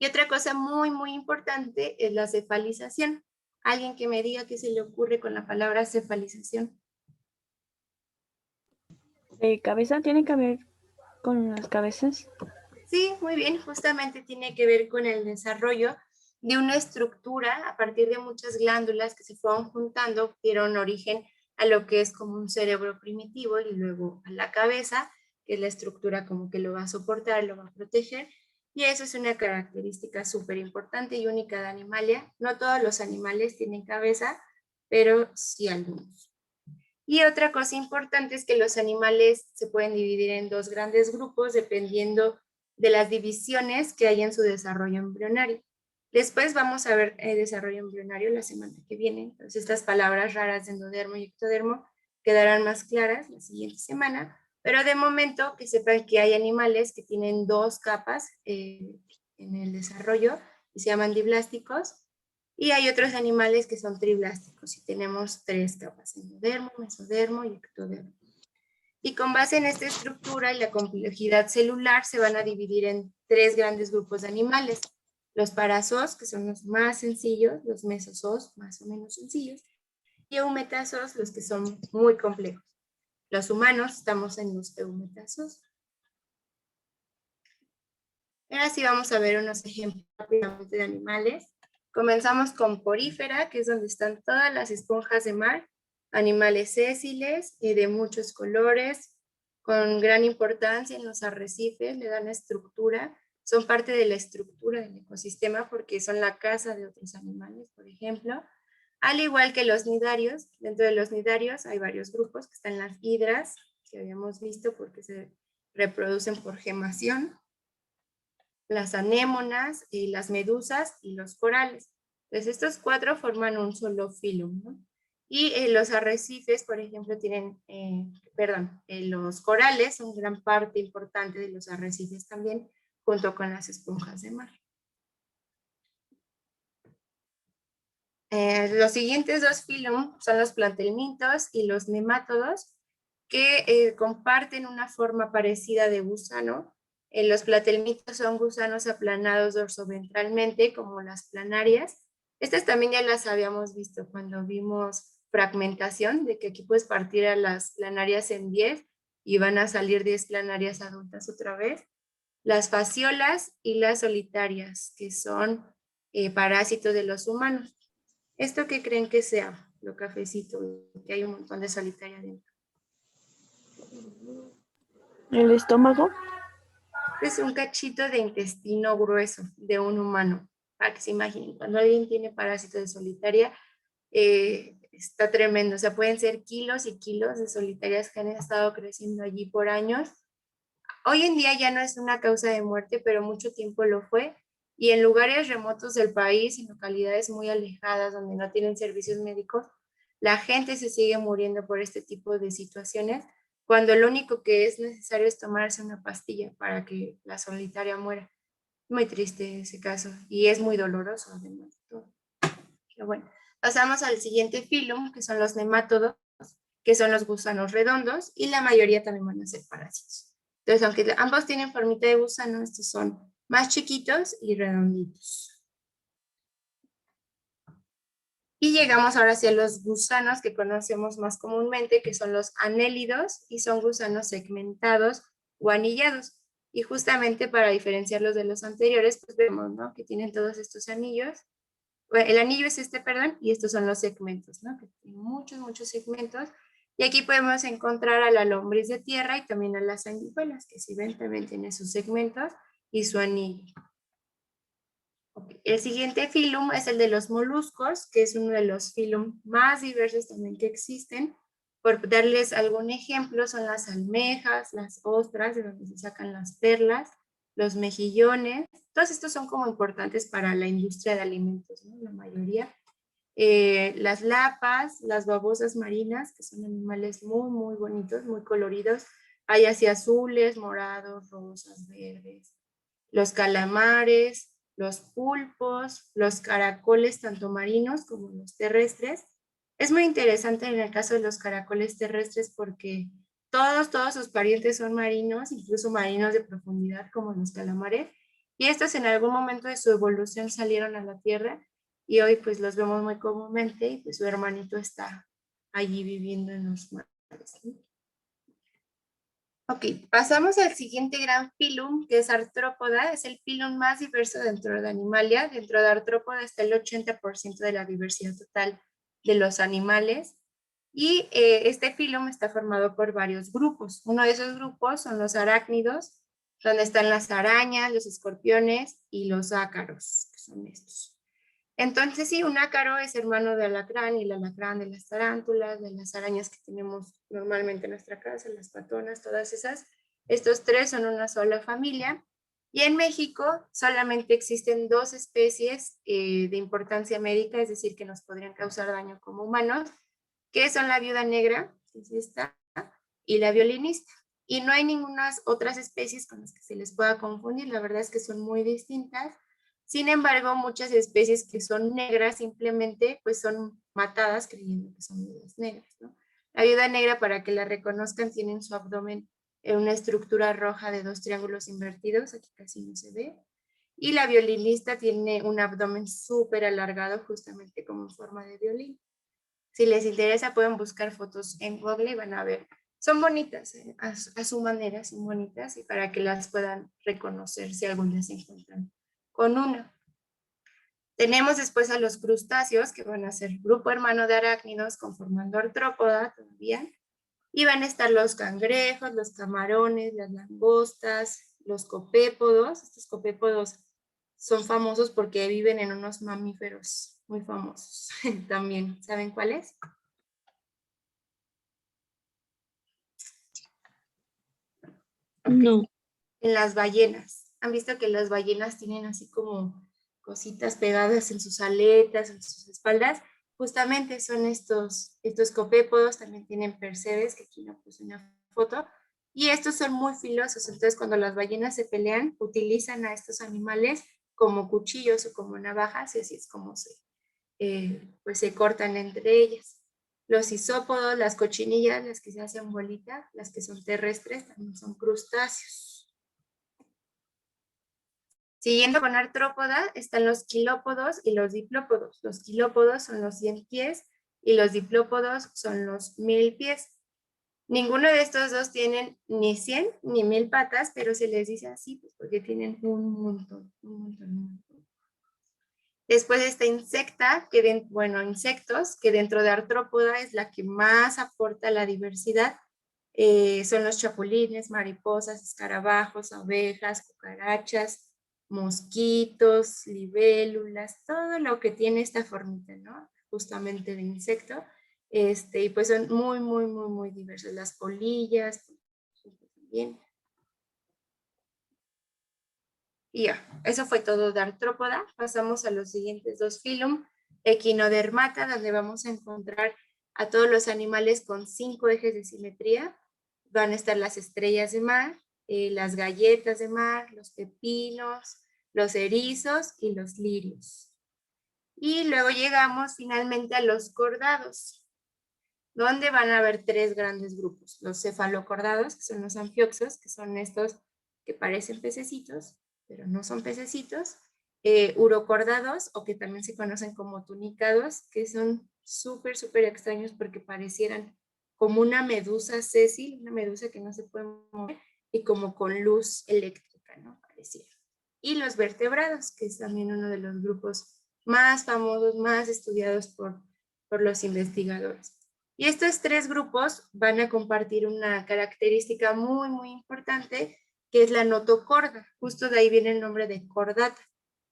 S1: Y otra cosa muy importante es la cefalización. Alguien que me diga qué se le ocurre con la palabra cefalización.
S2: ¿De cabeza tiene que ver con las cabezas?
S1: Sí, muy bien, justamente tiene que ver con el desarrollo de una estructura a partir de muchas glándulas que se fueron juntando, dieron origen a lo que es como un cerebro primitivo y luego a la cabeza, que es la estructura como que lo va a soportar, lo va a proteger, y eso es una característica súper importante y única de Animalia. No todos los animales tienen cabeza, pero sí algunos. Y otra cosa importante es que los animales se pueden dividir en dos grandes grupos dependiendo de las divisiones que hay en su desarrollo embrionario. Después vamos a ver el desarrollo embrionario la semana que viene. Entonces estas palabras raras de endodermo y ectodermo quedarán más claras la siguiente semana. Pero de momento que sepan que hay animales que tienen dos capas en el desarrollo y se llaman diblásticos. Y hay otros animales que son triblásticos y tenemos tres capas: endodermo, mesodermo y ectodermo. Y con base en esta estructura y la complejidad celular se van a dividir en tres grandes grupos de animales: los parazoos, que son los más sencillos; los mesozoos, más o menos sencillos; y eumetazoos, los que son muy complejos. Los humanos estamos en los eumetazoos. Ahora sí vamos a ver unos ejemplos rápidamente de animales. Comenzamos con porífera, que es donde están todas las esponjas de mar, animales sésiles y de muchos colores, con gran importancia en los arrecifes, le dan estructura, son parte de la estructura del ecosistema porque son la casa de otros animales, por ejemplo. Al igual que los nidarios, dentro de los nidarios hay varios grupos, que están las hidras, que habíamos visto porque se reproducen por gemación, las anémonas, las medusas y los corales. Entonces estos cuatro forman un solo filum, ¿no? Y los arrecifes, por ejemplo, tienen, los corales son gran parte importante de los arrecifes también, junto con las esponjas de mar. Los siguientes dos filum son los platelmintos y los nemátodos, que comparten una forma parecida de gusano. Los platelmintos son gusanos aplanados dorsoventralmente, como las planarias. Estas también ya las habíamos visto cuando vimos fragmentación, de que aquí puedes partir a las planarias en 10 y van a salir 10 planarias adultas otra vez. Las fasciolas y las solitarias, que son parásitos de los humanos. ¿Esto qué creen que sea? Lo cafecito, que hay un montón de solitaria dentro.
S2: El estómago.
S1: Es un cachito de intestino grueso de un humano, para que se imaginen. Cuando alguien tiene parásito de solitaria, está tremendo. O sea, pueden ser kilos y kilos de solitarias que han estado creciendo allí por años. Hoy en día ya no es una causa de muerte, pero mucho tiempo lo fue. Y en lugares remotos del país, en localidades muy alejadas donde no tienen servicios médicos, la gente se sigue muriendo por este tipo de situaciones, cuando lo único que es necesario es tomarse una pastilla para que la solitaria muera. Muy triste ese caso y es muy doloroso además. Pero bueno, pasamos al siguiente filum, que son los nemátodos, que son los gusanos redondos, y la mayoría también van a ser parásitos. Entonces, aunque ambos tienen formita de gusano, estos son más chiquitos y redonditos. Y llegamos ahora hacia los gusanos que conocemos más comúnmente, que son los anélidos, y son gusanos segmentados o anillados. Y justamente para diferenciarlos de los anteriores, pues vemos, ¿no?, que tienen todos estos anillos. Bueno, el anillo es este, perdón, y estos son los segmentos, ¿no?, que tienen muchos, muchos segmentos. Y aquí podemos encontrar a la lombriz de tierra y también a las sanguijuelas, que si ven también tiene sus segmentos y su anillo. El siguiente filum es el de los moluscos, que es uno de los filum más diversos también que existen. Por darles algún ejemplo, son las almejas, las ostras, de donde se sacan las perlas, los mejillones. Todos estos son como importantes para la industria de alimentos, ¿no?, la mayoría. Las lapas, las babosas marinas, que son animales muy, muy bonitos, muy coloridos. Hay así azules, morados, rosas, verdes. Los calamares, los pulpos, los caracoles, tanto marinos como los terrestres. Es muy interesante en el caso de los caracoles terrestres porque todos sus parientes son marinos, incluso marinos de profundidad como los calamares, y estos en algún momento de su evolución salieron a la tierra y hoy pues los vemos muy comúnmente y pues su hermanito está allí viviendo en los mares, ¿sí? Ok, pasamos al siguiente gran filum, que es Artrópoda. Es el filum más diverso dentro de Animalia. Dentro de Artrópoda está el 80% de la diversidad total de los animales. Y este filum está formado por varios grupos. Uno de esos grupos son los arácnidos, donde están las arañas, los escorpiones y los ácaros, que son estos. Entonces, sí, un ácaro es hermano de alacrán y el alacrán de las tarántulas, de las arañas que tenemos normalmente en nuestra casa, las patonas, todas esas. Estos tres son una sola familia. Y en México solamente existen dos especies de importancia médica, es decir, que nos podrían causar daño como humanos, que son la viuda negra, que es esta, y la violinista. Y no hay ninguna otras especies con las que se les pueda confundir, la verdad es que son muy distintas. Sin embargo, muchas especies que son negras simplemente pues son matadas creyendo que son viudas negras, ¿no? La viuda negra, para que la reconozcan, tiene en su abdomen una estructura roja de dos triángulos invertidos, aquí casi no se ve. Y la violinista tiene un abdomen súper alargado, justamente como en forma de violín. Si les interesa, pueden buscar fotos en Google y van a ver. Son bonitas, a su manera, son bonitas, y para que las puedan reconocer si algún día se encuentran con una. Tenemos después a los crustáceos, que van a ser grupo hermano de arácnidos, conformando artrópoda todavía. Y van a estar los cangrejos, los camarones, las langostas, los copépodos. Estos copépodos son famosos porque viven en unos mamíferos muy famosos también. ¿Saben cuáles?
S2: No.
S1: En las ballenas. ¿Han visto que las ballenas tienen así como cositas pegadas en sus aletas, en sus espaldas? Justamente son estos copépodos, también tienen percebes, que aquí no puse una foto, y estos son muy filosos, entonces cuando las ballenas se pelean, utilizan a estos animales como cuchillos o como navajas, y así es como pues se cortan entre ellas. Los isópodos, las cochinillas, las que se hacen bolita, las que son terrestres, también son crustáceos. Siguiendo con artrópoda, están los quilópodos y los diplópodos. Los quilópodos son los 100 pies y los diplópodos son los 1000 pies. Ninguno de estos dos tienen ni 100 ni 1000 patas, pero se les dice así pues porque tienen un montón, un montón, un montón. Después está insecta, insectos, que dentro de artrópoda es la que más aporta la diversidad. Son los chapulines, mariposas, escarabajos, abejas, cucarachas, mosquitos, libélulas, todo lo que tiene esta formita, ¿no? Justamente de insecto. Y pues son muy, muy, muy, muy diversos. Las polillas, también. Y ya, eso fue todo de artrópoda. Pasamos a los siguientes dos filum, equinodermata, donde vamos a encontrar a todos los animales con 5 ejes de simetría. Van a estar las estrellas de mar, las galletas de mar, los pepinos, los erizos y los lirios. Y luego llegamos finalmente a los cordados, donde van a haber 3 grandes grupos. Los cefalocordados, que son los anfioxos, que son estos que parecen pececitos, pero no son pececitos. Urocordados, o que también se conocen como tunicados, que son súper, súper extraños porque parecieran como una medusa sésil, una medusa que no se puede mover, y como con luz eléctrica, ¿no? Pareciera. Y los vertebrados, que es también uno de los grupos más famosos, más estudiados por los investigadores. Y estos 3 grupos van a compartir una característica muy, muy importante, que es la notocorda. Justo de ahí viene el nombre de cordata.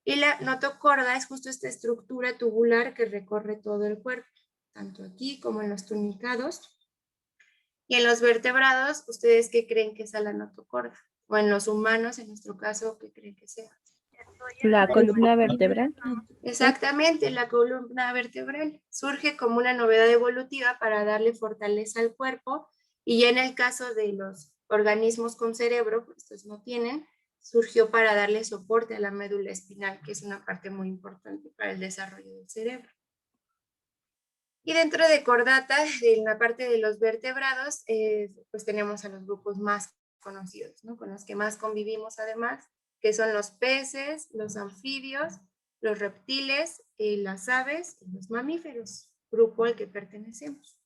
S1: Y la notocorda es justo esta estructura tubular que recorre todo el cuerpo, tanto aquí como en los tunicados. Y en los vertebrados, ¿ustedes qué creen que es la notocorda? O en los humanos, en nuestro caso, ¿qué creen que sea?
S2: La columna vertebral.
S1: Exactamente, la columna vertebral surge como una novedad evolutiva para darle fortaleza al cuerpo, y ya en el caso de los organismos con cerebro, pues estos no tienen, surgió para darle soporte a la médula espinal, que es una parte muy importante para el desarrollo del cerebro. Y dentro de Chordata, en la parte de los vertebrados, pues tenemos a los grupos más conocidos, ¿no? Con los que más convivimos además, que son los peces, los anfibios, los reptiles, las aves y los mamíferos, grupo al que pertenecemos.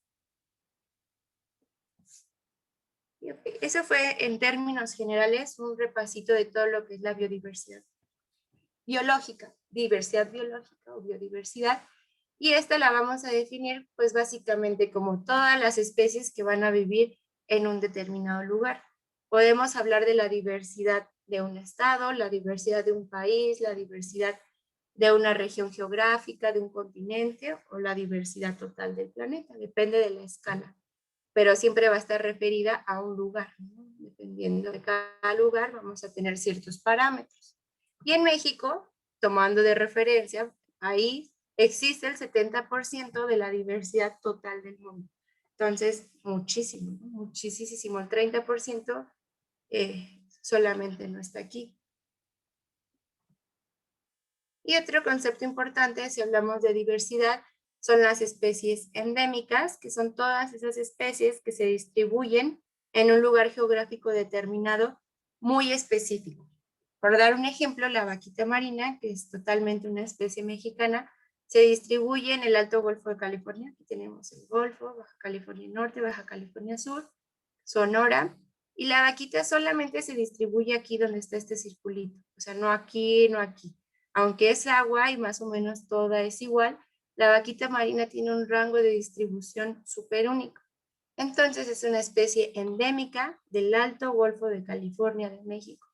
S1: Y eso fue en términos generales un repasito de todo lo que es la biodiversidad biológica, diversidad biológica o biodiversidad. Y esta la vamos a definir pues básicamente como todas las especies que van a vivir en un determinado lugar. Podemos hablar de la diversidad de un estado, la diversidad de un país, la diversidad de una región geográfica, de un continente o la diversidad total del planeta, depende de la escala, pero siempre va a estar referida a un lugar, ¿no? Dependiendo de cada lugar vamos a tener ciertos parámetros. Y en México, tomando de referencia, ahí existe el 70% de la diversidad total del mundo. Entonces, muchísimo, ¿no? Muchísimo, el 30% solamente no está aquí. Y otro concepto importante, si hablamos de diversidad, son las especies endémicas, que son todas esas especies que se distribuyen en un lugar geográfico determinado muy específico. Por dar un ejemplo, la vaquita marina, que es totalmente una especie mexicana, se distribuye en el Alto Golfo de California. Aquí tenemos el Golfo, Baja California Norte, Baja California Sur, Sonora, y la vaquita solamente se distribuye aquí donde está este circulito, o sea, no aquí, no aquí. Aunque es agua y más o menos toda es igual, la vaquita marina tiene un rango de distribución súper único. Entonces es una especie endémica del Alto Golfo de California de México.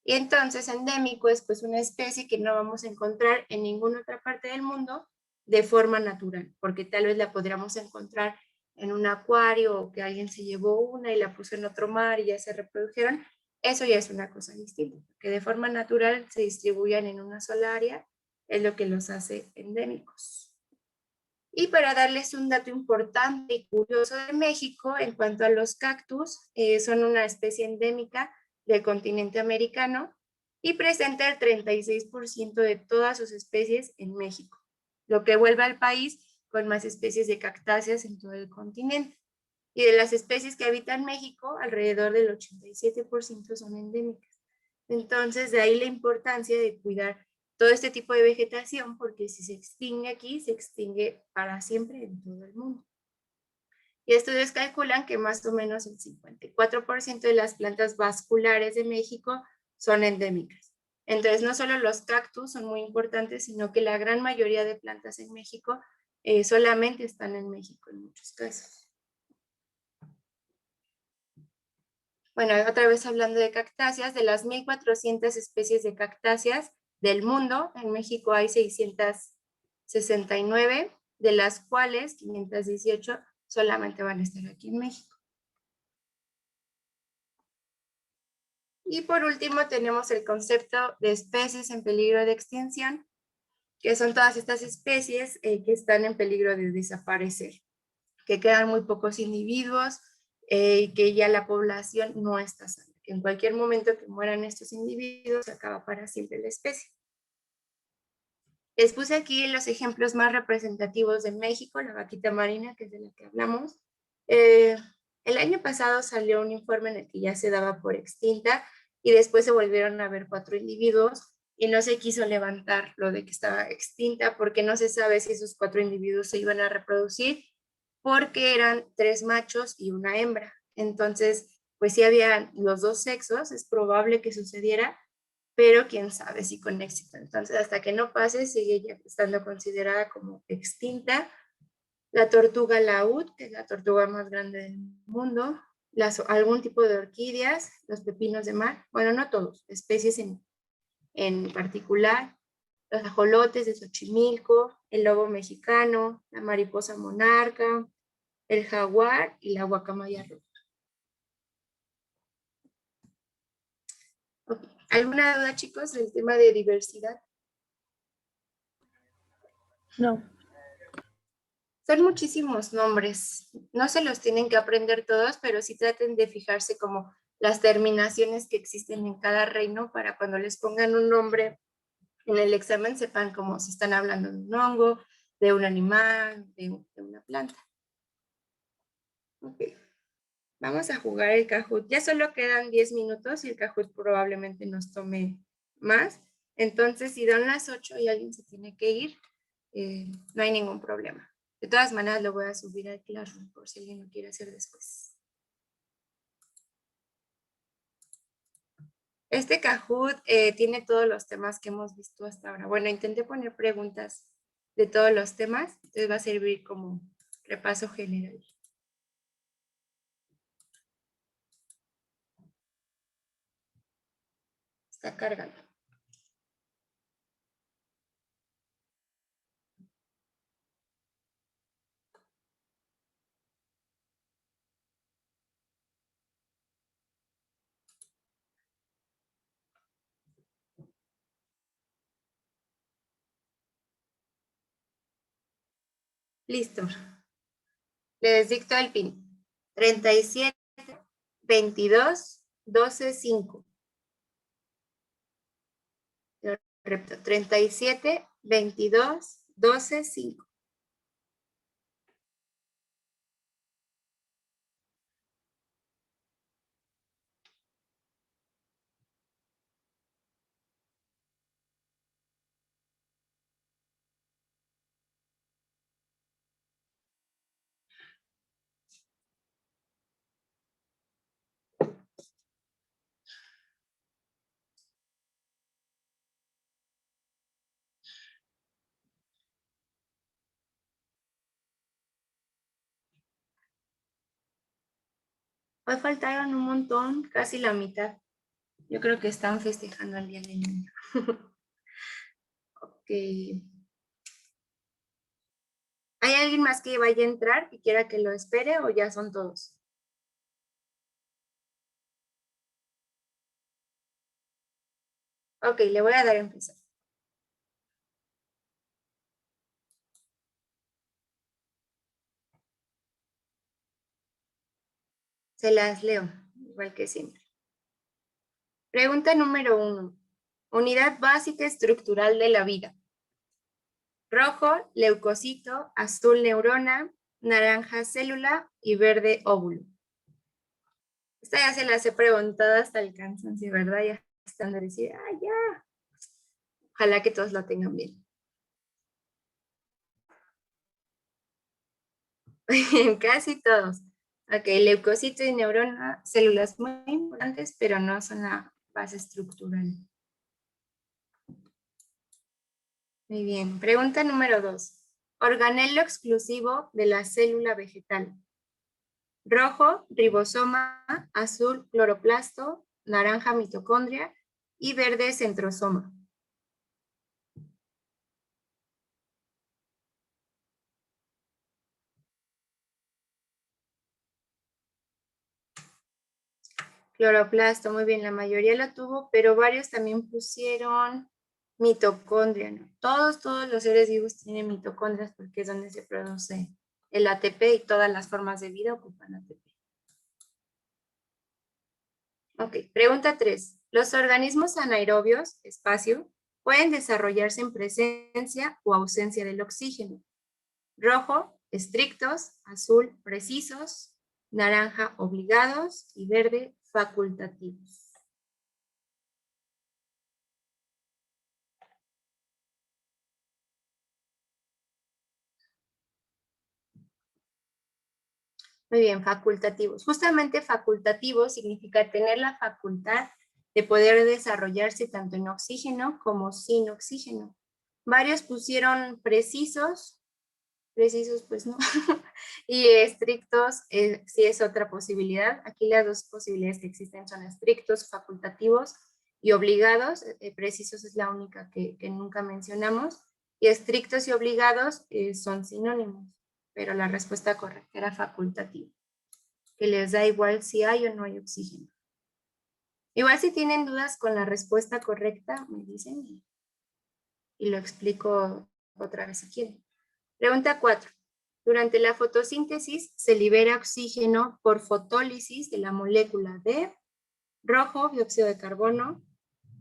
S1: Y entonces endémico es pues una especie que no vamos a encontrar en ninguna otra parte del mundo de forma natural, porque tal vez la podríamos encontrar en un acuario o que alguien se llevó una y la puso en otro mar y ya se reprodujeron. Eso ya es una cosa distinta, que de forma natural se distribuyan en una sola área, es lo que los hace endémicos. Y para darles un dato importante y curioso de México, en cuanto a los cactus, son una especie endémica del continente americano y presenta el 36% de todas sus especies en México, lo que vuelve al país con más especies de cactáceas en todo el continente. Y de las especies que habitan México, alrededor del 87% son endémicas. Entonces, de ahí la importancia de cuidar todo este tipo de vegetación, porque si se extingue aquí, se extingue para siempre en todo el mundo. Y estudios calculan que más o menos el 54% de las plantas vasculares de México son endémicas. Entonces, no solo los cactus son muy importantes, sino que la gran mayoría de plantas en México solamente están en México en muchos casos. Bueno, otra vez hablando de cactáceas, de las 1.400 especies de cactáceas del mundo, en México hay 669, de las cuales 518 solamente van a estar aquí en México. Y por último tenemos el concepto de especies en peligro de extinción, que son todas estas especies que están en peligro de desaparecer, que quedan muy pocos individuos y que ya la población no está sana. Que en cualquier momento que mueran estos individuos se acaba para siempre la especie. Les puse aquí los ejemplos más representativos de México, la vaquita marina, que es de la que hablamos. El año pasado salió un informe en el que ya se daba por extinta y después se volvieron a ver 4 individuos y no se quiso levantar lo de que estaba extinta porque no se sabe si esos 4 individuos se iban a reproducir porque eran 3 machos y una hembra. Entonces, pues si habían los dos sexos, es probable que sucediera, pero quién sabe si con éxito. Entonces, hasta que no pase, sigue ya estando considerada como extinta. La tortuga laúd, que es la tortuga más grande del mundo, algún tipo de orquídeas, los pepinos de mar, bueno, no todos, especies en particular, los ajolotes de Xochimilco, el lobo mexicano, la mariposa monarca, el jaguar y la guacamaya roja. Okay. ¿Alguna duda, chicos, del tema de diversidad?
S2: No.
S1: Son muchísimos nombres, no se los tienen que aprender todos, pero sí traten de fijarse como las terminaciones que existen en cada reino para cuando les pongan un nombre en el examen sepan cómo se están hablando de un hongo, de un animal, de una planta. Ok, vamos a jugar el Kahoot. Ya solo quedan 10 minutos y el Kahoot probablemente nos tome más. Entonces, si dan las 8 y alguien se tiene que ir, no hay ningún problema. De todas maneras, lo voy a subir al Classroom por si alguien lo quiere hacer después. Este Kahoot tiene todos los temas que hemos visto hasta ahora. Bueno, intenté poner preguntas de todos los temas, entonces va a servir como repaso general. Está cargando. Listo. Les dicto el PIN. 37, 22, 12, 5. Repito, 37, 22, 12, 5. Hoy faltaron un montón, casi la mitad. Yo creo que están festejando el Día del Niño. Ok. ¿Hay alguien más que vaya a entrar y quiera que lo espere o ya son todos? Ok, le voy a dar a empezar. Se las leo, igual que siempre. Pregunta número 1. Unidad básica estructural de la vida. Rojo, leucocito, azul, neurona, naranja, célula y verde, óvulo. Esta ya se las he preguntado hasta el cansancio, ¿verdad? Ya están de decir, ya. Ojalá que todos lo tengan bien. Casi todos. Ok, leucocito y neurona, células muy importantes, pero no son la base estructural. Muy bien. Pregunta número 2. Organelo exclusivo de la célula vegetal. Rojo, ribosoma, azul, cloroplasto, naranja, mitocondria y verde, centrosoma. Cloroplasto, muy bien, la mayoría lo tuvo, pero varios también pusieron mitocondria, ¿no? Todos los seres vivos tienen mitocondrias porque es donde se produce el ATP y todas las formas de vida ocupan ATP. Ok, pregunta 3. ¿Los organismos anaerobios, espacio, pueden desarrollarse en presencia o ausencia del oxígeno? Rojo, estrictos, azul, precisos, naranja, obligados y verde, facultativos. Muy bien, facultativos. Justamente facultativo significa tener la facultad de poder desarrollarse tanto en oxígeno como sin oxígeno. Varios pusieron precisos pues no. Y estrictos sí es otra posibilidad. Aquí las dos posibilidades que existen son estrictos, facultativos y obligados. Precisos es la única que nunca mencionamos. Y estrictos y obligados son sinónimos, pero la respuesta correcta era facultativo, que les da igual si hay o no hay oxígeno. Igual si tienen dudas con la respuesta correcta, me dicen y lo explico otra vez si quieren. Pregunta 4. Durante la fotosíntesis se libera oxígeno por fotólisis de la molécula de rojo, dióxido de carbono,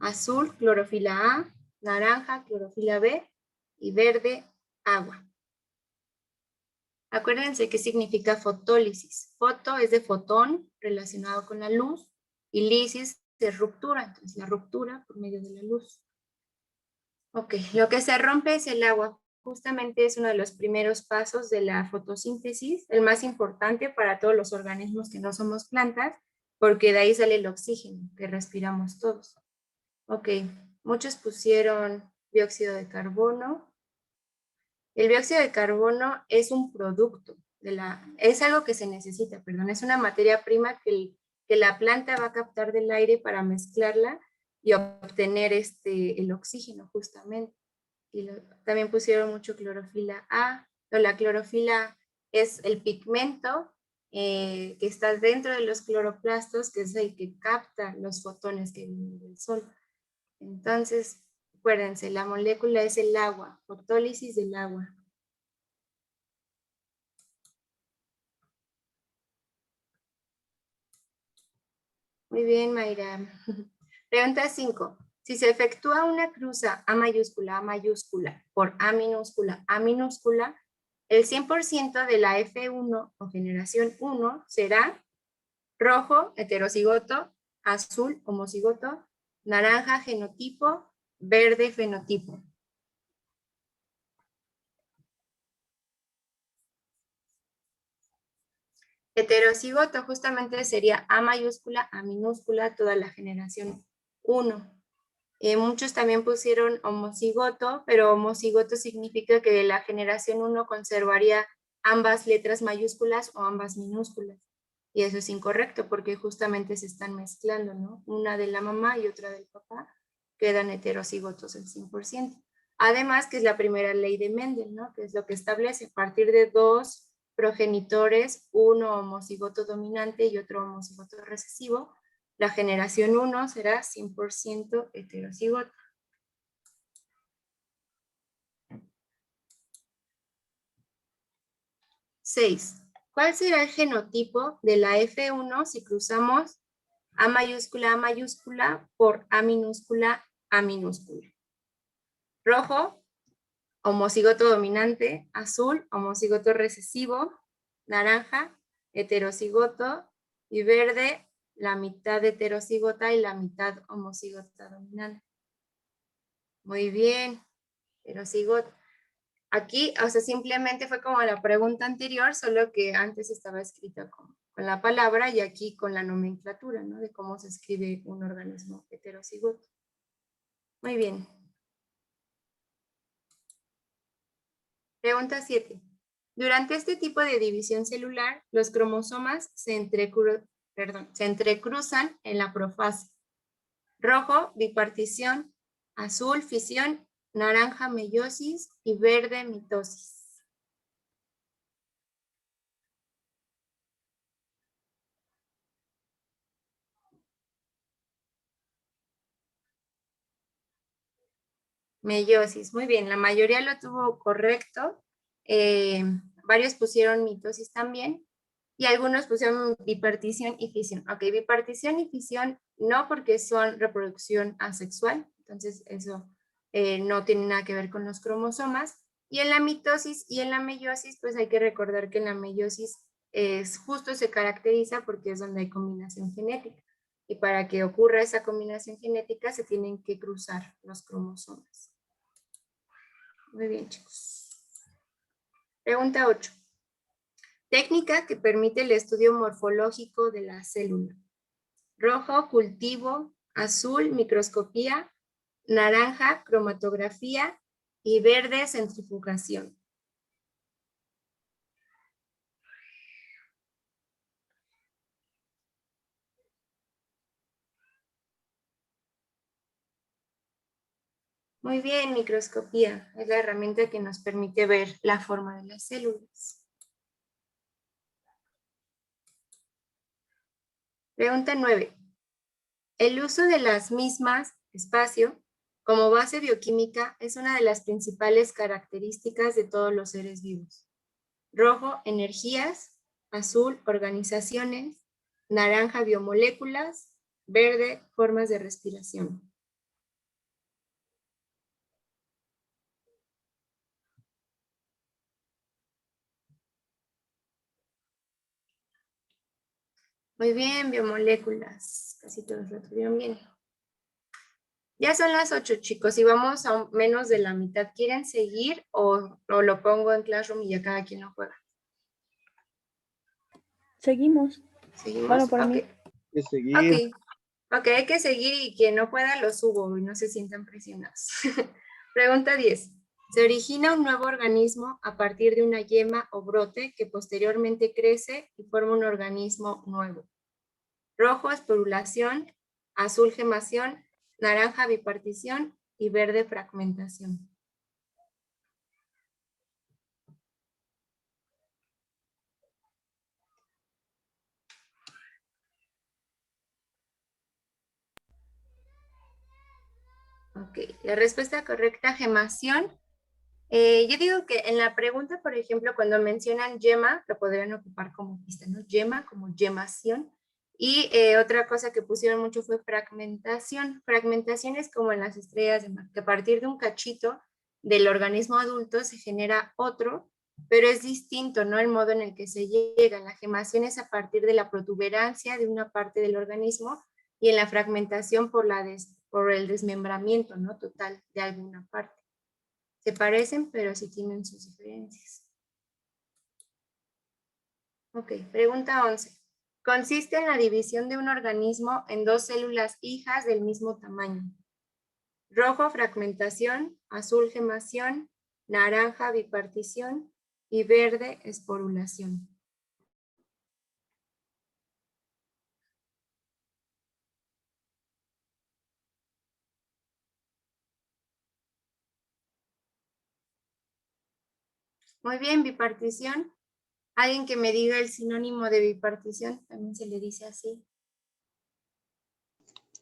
S1: azul, clorofila A, naranja, clorofila B y verde, agua. Acuérdense qué significa fotólisis. Foto es de fotón relacionado con la luz y lisis es ruptura, entonces la ruptura por medio de la luz. Ok, lo que se rompe es el agua. Justamente es uno de los primeros pasos de la fotosíntesis, el más importante para todos los organismos que no somos plantas, porque de ahí sale el oxígeno que respiramos todos. Ok, muchos pusieron dióxido de carbono. El dióxido de carbono es un producto, es algo que se necesita, perdón, es una materia prima que la planta va a captar del aire para mezclarla y obtener el oxígeno justamente. Y también pusieron mucho clorofila A, pero la clorofila es el pigmento que está dentro de los cloroplastos, que es el que capta los fotones que vienen del sol. Entonces, acuérdense, la molécula es el agua, fotólisis del agua. Muy bien, Mayra. Pregunta 5. Si se efectúa una cruza A mayúscula por A minúscula, el 100% de la F1 o generación 1 será rojo, heterocigoto, azul, homocigoto, naranja, genotipo, verde, fenotipo. Heterocigoto justamente sería A mayúscula, A minúscula, toda la generación 1. Muchos también pusieron homocigoto, pero homocigoto significa que la generación 1 conservaría ambas letras mayúsculas o ambas minúsculas. Y eso es incorrecto porque justamente se están mezclando, ¿no? Una de la mamá y otra del papá quedan heterocigotos al 100%. Además que es la primera ley de Mendel, ¿no? Que es lo que establece a partir de dos progenitores, uno homocigoto dominante y otro homocigoto recesivo, la generación 1 será 100% heterocigoto. 6. ¿Cuál será el genotipo de la F1 si cruzamos A mayúscula por A minúscula, A minúscula? Rojo, homocigoto dominante, azul, homocigoto recesivo, naranja, heterocigoto y verde, la mitad heterocigota y la mitad homocigota dominante. Muy bien, heterocigoto. Aquí, o sea, simplemente fue como la pregunta anterior, solo que antes estaba escrita con la palabra y aquí con la nomenclatura, ¿no? De cómo se escribe un organismo heterocigoto. Muy bien. Pregunta 7. Durante este tipo de división celular, los cromosomas se entrecruzan en la profase. Rojo, bipartición, azul, fisión, naranja, meiosis y verde, mitosis. Meiosis, muy bien, la mayoría lo tuvo correcto. Varios pusieron mitosis también y algunos pusieron bipartición y fisión. Ok, bipartición y fisión no porque son reproducción asexual, entonces eso no tiene nada que ver con los cromosomas. Y en la mitosis y en la meiosis, pues hay que recordar que en la meiosis justo se caracteriza porque es donde hay combinación genética. Y para que ocurra esa combinación genética se tienen que cruzar los cromosomas. Muy bien, chicos. Pregunta 8. Técnica que permite el estudio morfológico de la célula. Rojo, cultivo, azul, microscopía, naranja, cromatografía y verde, centrifugación. Muy bien, microscopía. Es la herramienta que nos permite ver la forma de las células. Pregunta 9. El uso de las mismas, espacio, como base bioquímica es una de las principales características de todos los seres vivos. Rojo, energías, azul, organizaciones, naranja, biomoléculas, verde, formas de respiración. Muy bien, biomoléculas. Casi todos lo tuvieron bien. Ya son las 8, chicos, y vamos a menos de la mitad. ¿Quieren seguir o lo pongo en Classroom y ya cada quien lo juega?
S2: Seguimos.
S1: ¿Seguimos?
S2: Bueno, por mí.
S1: Hay que seguir. Ok, hay que seguir y quien no pueda lo subo y no se sientan presionados. Pregunta 10. Se origina un nuevo organismo a partir de una yema o brote que posteriormente crece y forma un organismo nuevo. Rojo, esporulación, azul, gemación, naranja, bipartición y verde, fragmentación. Ok, la respuesta correcta, gemación. Yo digo que en la pregunta, por ejemplo, cuando mencionan yema, lo podrían ocupar como pista, ¿no? Yema como yemación. Y otra cosa que pusieron mucho fue fragmentación. Fragmentación es como en las estrellas de mar, que a partir de un cachito del organismo adulto se genera otro, pero es distinto, ¿no? El modo en el que se llega. La gemación es a partir de la protuberancia de una parte del organismo y en la fragmentación por el desmembramiento, ¿no? Total de alguna parte. Se parecen, pero sí tienen sus diferencias. Ok, pregunta 11. Consiste en la división de un organismo en dos células hijas del mismo tamaño. Rojo, fragmentación, azul, gemación, naranja, bipartición y verde, esporulación. Muy bien, bipartición. Alguien que me diga el sinónimo de bipartición, también se le dice así.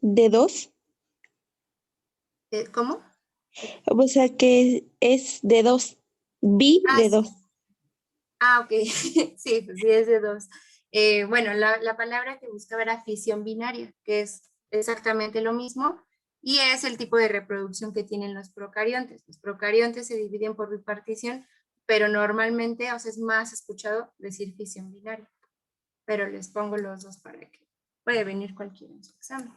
S2: ¿De dos?
S1: ¿Cómo?
S2: O sea que es de dos. Bi de
S1: Sí.
S2: dos.
S1: Ok. Sí, pues sí, es de dos. Bueno, la palabra que buscaba era fisión binaria, que es exactamente lo mismo, y es el tipo de reproducción que tienen los procariontes. Los procariontes se dividen por bipartición, pero normalmente, o sea, es más escuchado decir fisión binaria, pero les pongo los dos para que puede venir cualquiera en su examen.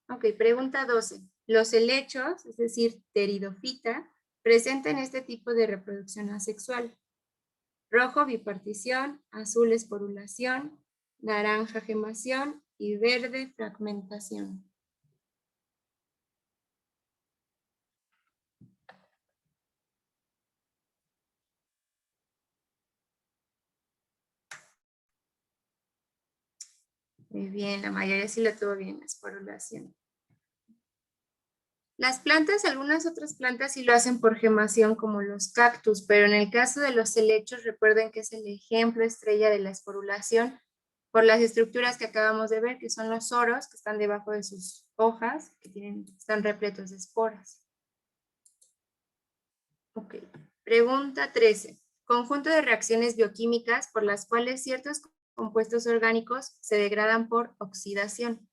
S1: Ok, pregunta 12. Los helechos, es decir, pteridofita, presentan este tipo de reproducción asexual. Rojo, bipartición, azul, esporulación, naranja, gemación y verde, fragmentación. Muy bien, la mayoría sí lo tuvo bien, la esporulación. Las plantas, algunas otras plantas sí lo hacen por gemación como los cactus, pero en el caso de los helechos, recuerden que es el ejemplo estrella de la esporulación por las estructuras que acabamos de ver, que son los soros que están debajo de sus hojas, que están repletos de esporas. Ok. Pregunta 13. Conjunto de reacciones bioquímicas por las cuales ciertos compuestos orgánicos se degradan por oxidación.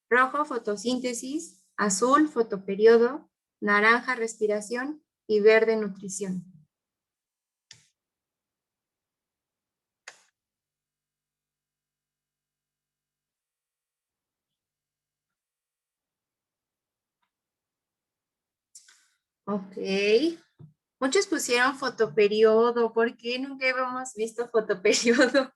S1: Rojo, fotosíntesis, azul, fotoperiodo, naranja, respiración y verde, nutrición. Ok. Muchos pusieron fotoperiodo. ¿Por qué nunca hemos visto fotoperiodo?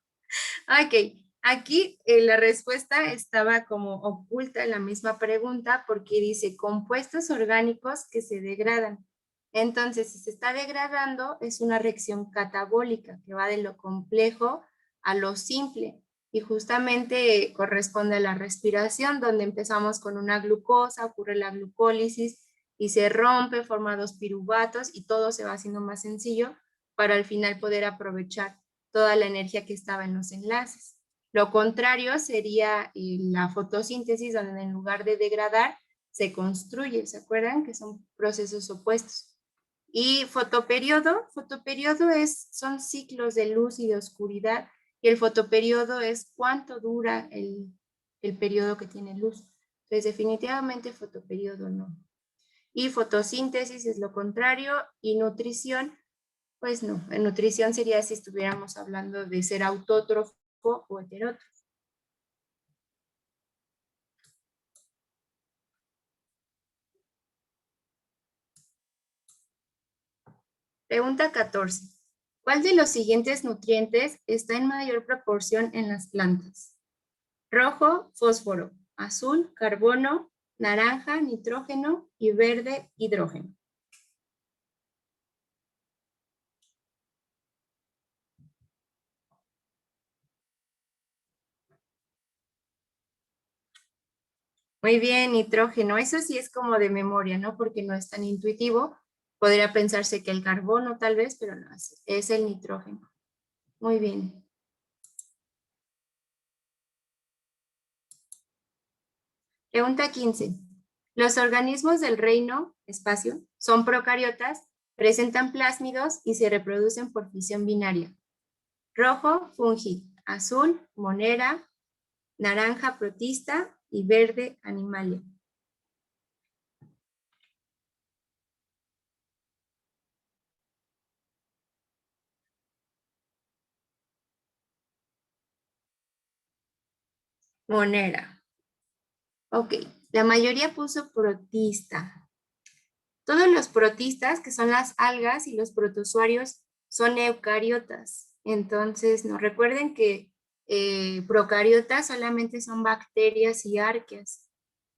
S1: Ok, aquí la respuesta estaba como oculta en la misma pregunta porque dice compuestos orgánicos que se degradan. Entonces, si se está degradando, es una reacción catabólica que va de lo complejo a lo simple y justamente corresponde a la respiración, donde empezamos con una glucosa, ocurre la glucólisis y se rompe, forma dos piruvatos y todo se va haciendo más sencillo para al final poder aprovechar toda la energía que estaba en los enlaces. Lo contrario sería la fotosíntesis, donde en lugar de degradar, se construye. ¿Se acuerdan? Que son procesos opuestos. Y fotoperiodo son ciclos de luz y de oscuridad, y el fotoperiodo es cuánto dura el periodo que tiene luz. Entonces, definitivamente fotoperiodo no. Y fotosíntesis es lo contrario, y nutrición, pues no. En nutrición sería si estuviéramos hablando de ser autótrofo o heterótrofo. Pregunta 14. ¿Cuál de los siguientes nutrientes está en mayor proporción en las plantas? Rojo, fósforo. Azul, carbono. Naranja, nitrógeno. Y verde, hidrógeno. Muy bien, nitrógeno. Eso sí es como de memoria, ¿no? Porque no es tan intuitivo. Podría pensarse que el carbono tal vez, pero no, es el nitrógeno. Muy bien. Pregunta 15. Los organismos del reino, espacio, son procariotas, presentan plásmidos y se reproducen por fisión binaria. Rojo, fungi. Azul, monera. Naranja, protista. Y verde, animalia. Monera. Ok, la mayoría puso protista. Todos los protistas, que son las algas y los protozoarios, son eucariotas. Entonces, nos recuerden que procariotas solamente son bacterias y arqueas.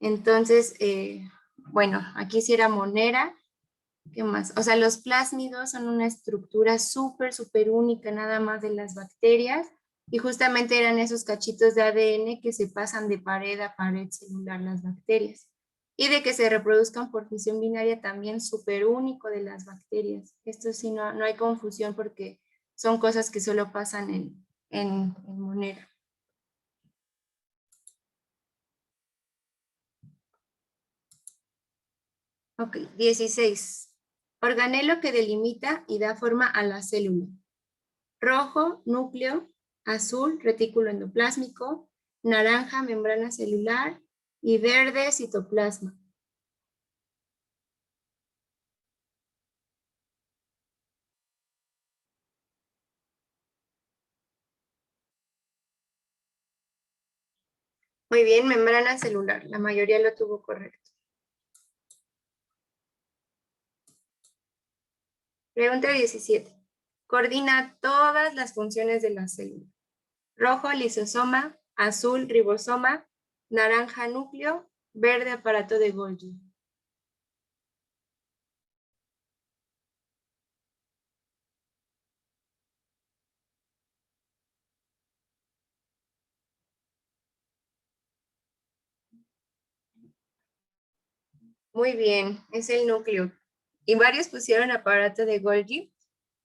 S1: Entonces, bueno, aquí sí era monera. ¿Qué más? O sea, los plásmidos son una estructura súper única nada más de las bacterias y justamente eran esos cachitos de ADN que se pasan de pared a pared celular las bacterias. Y de que se reproduzcan por fisión binaria también súper único de las bacterias. Esto sí, no hay confusión porque son cosas que solo pasan en monera. Ok, 16. Organelo que delimita y da forma a la célula. Rojo, núcleo. Azul, retículo endoplásmico. Naranja, membrana celular. Y verde, citoplasma. Muy bien, membrana celular. La mayoría lo tuvo correcto. Pregunta 17. Coordina todas las funciones de la célula. Rojo, lisosoma. Azul, ribosoma. Naranja, núcleo. Verde, aparato de Golgi. Muy bien, es el núcleo. Y varios pusieron aparato de Golgi.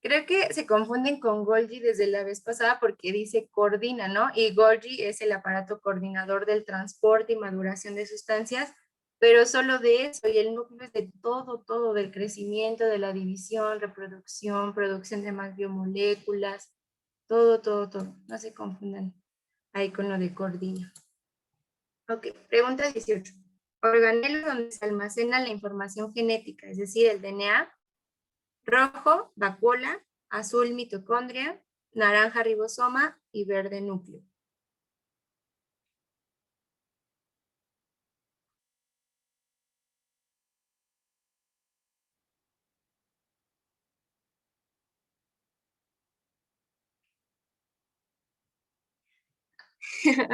S1: Creo que se confunden con Golgi desde la vez pasada porque dice coordina, ¿no? Y Golgi es el aparato coordinador del transporte y maduración de sustancias, pero solo de eso, y el núcleo es de todo, del crecimiento, de la división, reproducción, producción de más biomoléculas, todo. No se confundan ahí con lo de coordina. Ok, pregunta 18. Organelo donde se almacena la información genética, es decir, el DNA. Rojo, vacuola. Azul, mitocondria. Naranja, ribosoma. Y verde, núcleo.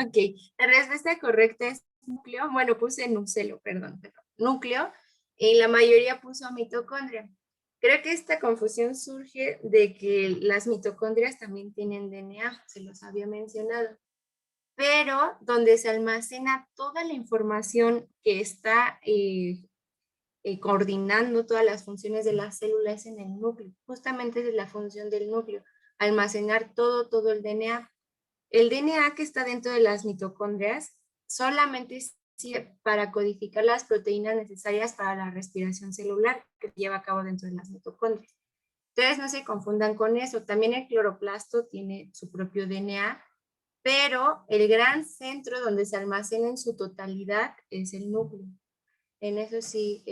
S1: Ok, la respuesta correcta es núcleo. Bueno, puse nucelo, perdón. Núcleo. Y la mayoría puso mitocondria. Creo que esta confusión surge de que las mitocondrias también tienen DNA, se los había mencionado. Pero donde se almacena toda la información que está coordinando todas las funciones de las células en el núcleo. Justamente es la función del núcleo, almacenar todo el DNA. El DNA que está dentro de las mitocondrias solamente sirve para codificar las proteínas necesarias para la respiración celular que se lleva a cabo dentro de las mitocondrias. Entonces no se confundan con eso. También el cloroplasto tiene su propio DNA, pero el gran centro donde se almacena en su totalidad es el núcleo. En eso sí,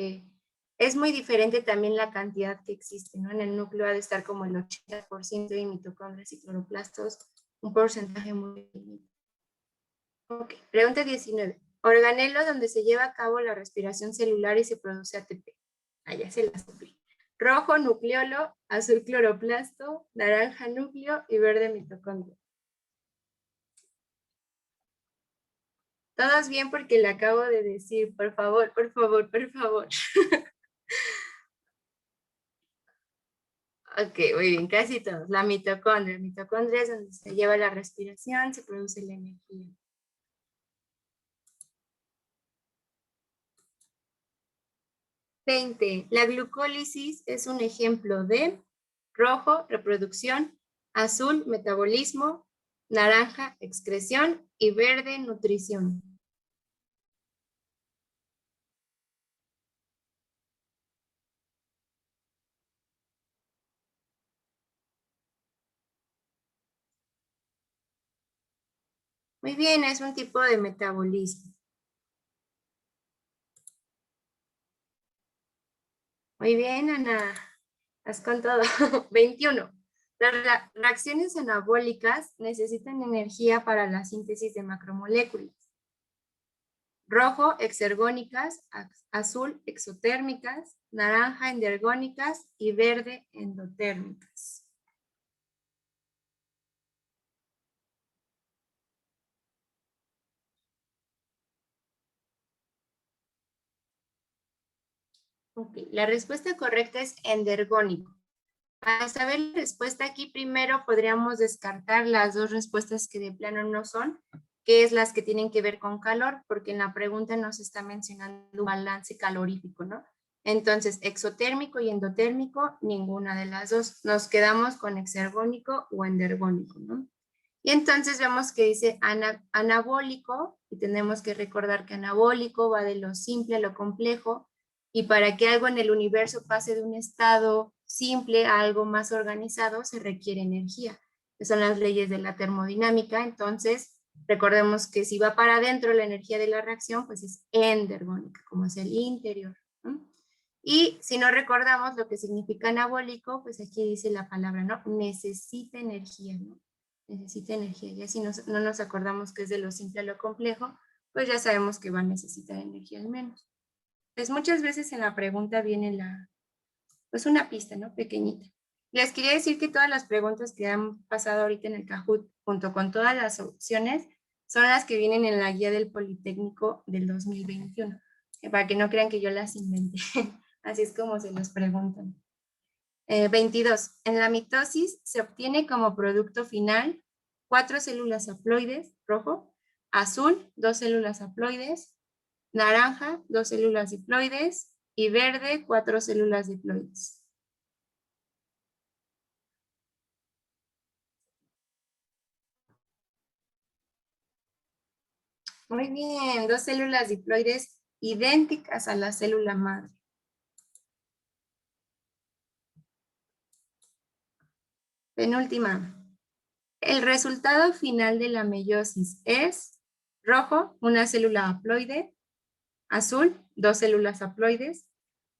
S1: es muy diferente también la cantidad que existe, ¿no? En el núcleo ha de estar como el 80% de mitocondrias y cloroplastos, un porcentaje muy pequeño. Ok, pregunta 19. Organelo donde se lleva a cabo la respiración celular y se produce ATP. Ya se la supe. Rojo, nucleolo. Azul, cloroplasto. Naranja, núcleo. Y verde, mitocondria. Todos bien porque le acabo de decir, por favor. Ok, muy bien, casi todos. La mitocondria. Mitocondria es donde se lleva la respiración, se produce la energía. 20. La glucólisis es un ejemplo de rojo, reproducción, azul, metabolismo, naranja, excreción y verde, nutrición. Muy bien, es un tipo de metabolismo. Muy bien, Ana. Has con todo. 21. Las reacciones anabólicas necesitan energía para la síntesis de macromoléculas. Rojo, exergónicas, azul, exotérmicas, naranja, endergónicas y verde, endotérmicas. Okay. La respuesta correcta es endergónico. Para saber la respuesta aquí, primero podríamos descartar las dos respuestas que de plano no son, que es las que tienen que ver con calor, porque en la pregunta nos está mencionando un balance calorífico, ¿no? Entonces, exotérmico y endotérmico, ninguna de las dos. Nos quedamos con exergónico o endergónico, ¿no? Y entonces vemos que dice anabólico, y tenemos que recordar que anabólico va de lo simple a lo complejo, y para que algo en el universo pase de un estado simple a algo más organizado se requiere energía, que son las leyes de la termodinámica. Entonces, recordemos que si va para adentro la energía de la reacción, pues es endergónica, como es el interior, ¿no? Y si no recordamos lo que significa anabólico, pues aquí dice la palabra, ¿no? Necesita energía, ¿no? Necesita energía. Ya si no nos acordamos que es de lo simple a lo complejo, pues ya sabemos que va a necesitar energía al menos. Pues muchas veces en la pregunta viene pues una pista, ¿no? Pequeñita. Les quería decir que todas las preguntas que han pasado ahorita en el Kahoot, junto con todas las opciones, son las que vienen en la guía del Politécnico del 2021, para que no crean que yo las inventé. Así es como se los preguntan. 22. En la mitosis se obtiene como producto final 4 células haploides, rojo, azul, 2 células haploides, naranja, 2 células diploides y verde, 4 células diploides. Muy bien, 2 células diploides idénticas a la célula madre. Penúltima. El resultado final de la meiosis es rojo, una célula haploide, azul, 2 células haploides,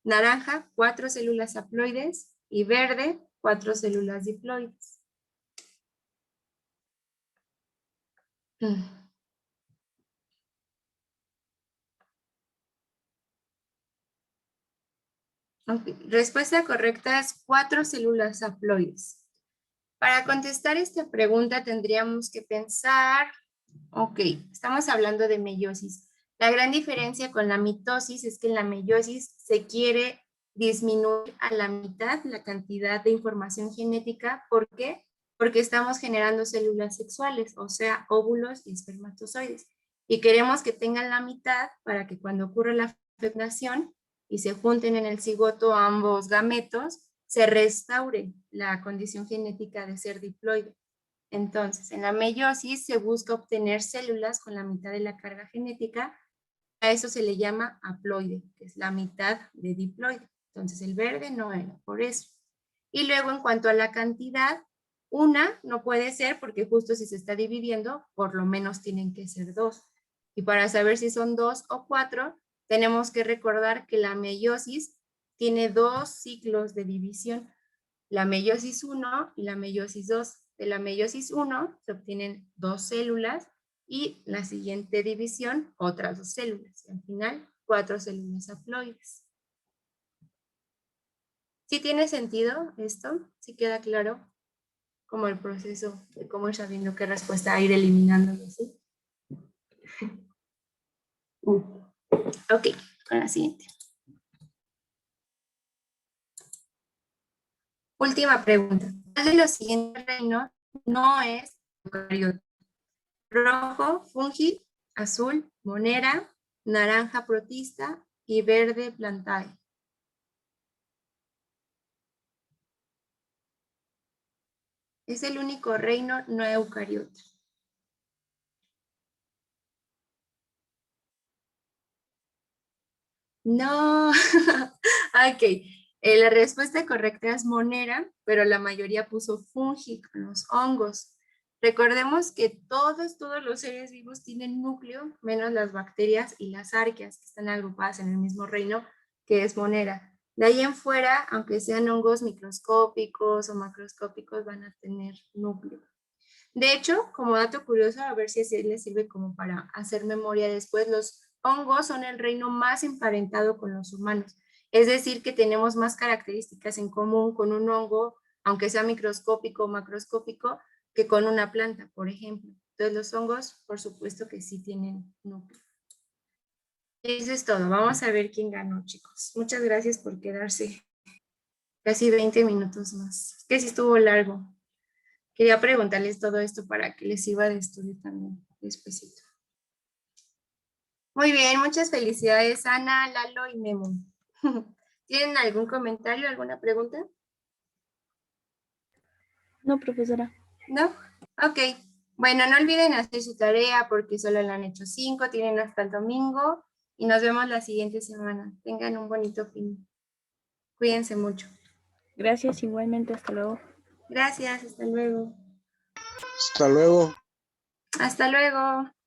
S1: naranja, 4 células haploides y verde, 4 células diploides. Okay. Respuesta correcta es 4 células haploides. Para contestar esta pregunta tendríamos que pensar, ok, estamos hablando de meiosis. La gran diferencia con la mitosis es que en la meiosis se quiere disminuir a la mitad la cantidad de información genética. ¿Por qué? Porque estamos generando células sexuales, o sea, óvulos y espermatozoides. Y queremos que tengan la mitad para que cuando ocurra la fecundación y se junten en el cigoto ambos gametos, se restaure la condición genética de ser diploide. Entonces, en la meiosis se busca obtener células con la mitad de la carga genética. A eso se le llama haploide, que es la mitad de diploide. Entonces, el verde no era por eso. Y luego, en cuanto a la cantidad, una no puede ser porque justo si se está dividiendo, por lo menos tienen que ser 2. Y para saber si son 2 o 4, tenemos que recordar que la meiosis tiene 2 ciclos de división, la meiosis 1 y la meiosis 2. De la meiosis 1 se obtienen 2 células y la siguiente división otras 2 células. Y al final 4 células haploides. ¿Sí tiene sentido esto? ¿Sí queda claro como el proceso de cómo ir sabiendo qué respuesta a ir eliminando? ¿Sí? Ok, con la siguiente. Última pregunta. ¿Cuál de los siguientes reinos no es eucarioto? Rojo, fungi, azul, monera, naranja, protista y verde, plantae. Es el único reino no eucariota. No, ok. La respuesta correcta es monera, pero la mayoría puso fungi con los hongos. Recordemos que todos los seres vivos tienen núcleo, menos las bacterias y las arqueas, que están agrupadas en el mismo reino, que es monera. De ahí en fuera, aunque sean hongos microscópicos o macroscópicos, van a tener núcleo. De hecho, como dato curioso, a ver si así les sirve como para hacer memoria después, los hongos son el reino más emparentado con los humanos. Es decir, que tenemos más características en común con un hongo, aunque sea microscópico o macroscópico, que con una planta, por ejemplo. Entonces los hongos, por supuesto que sí tienen núcleo. Eso es todo. Vamos a ver quién ganó, chicos. Muchas gracias por quedarse casi 20 minutos más. Es que sí estuvo largo. Quería preguntarles todo esto para que les sirva de estudio también despuesito. Muy bien, muchas felicidades Ana, Lalo y Memo. ¿Tienen algún comentario, alguna pregunta?
S2: No, profesora.
S1: ¿No? Ok. Bueno, no olviden hacer su tarea porque solo la han hecho 5, tienen hasta el domingo y nos vemos la siguiente semana. Tengan un bonito fin. Cuídense mucho.
S2: Gracias, igualmente, hasta luego.
S1: Gracias, hasta luego.
S3: Hasta luego.
S1: Hasta luego.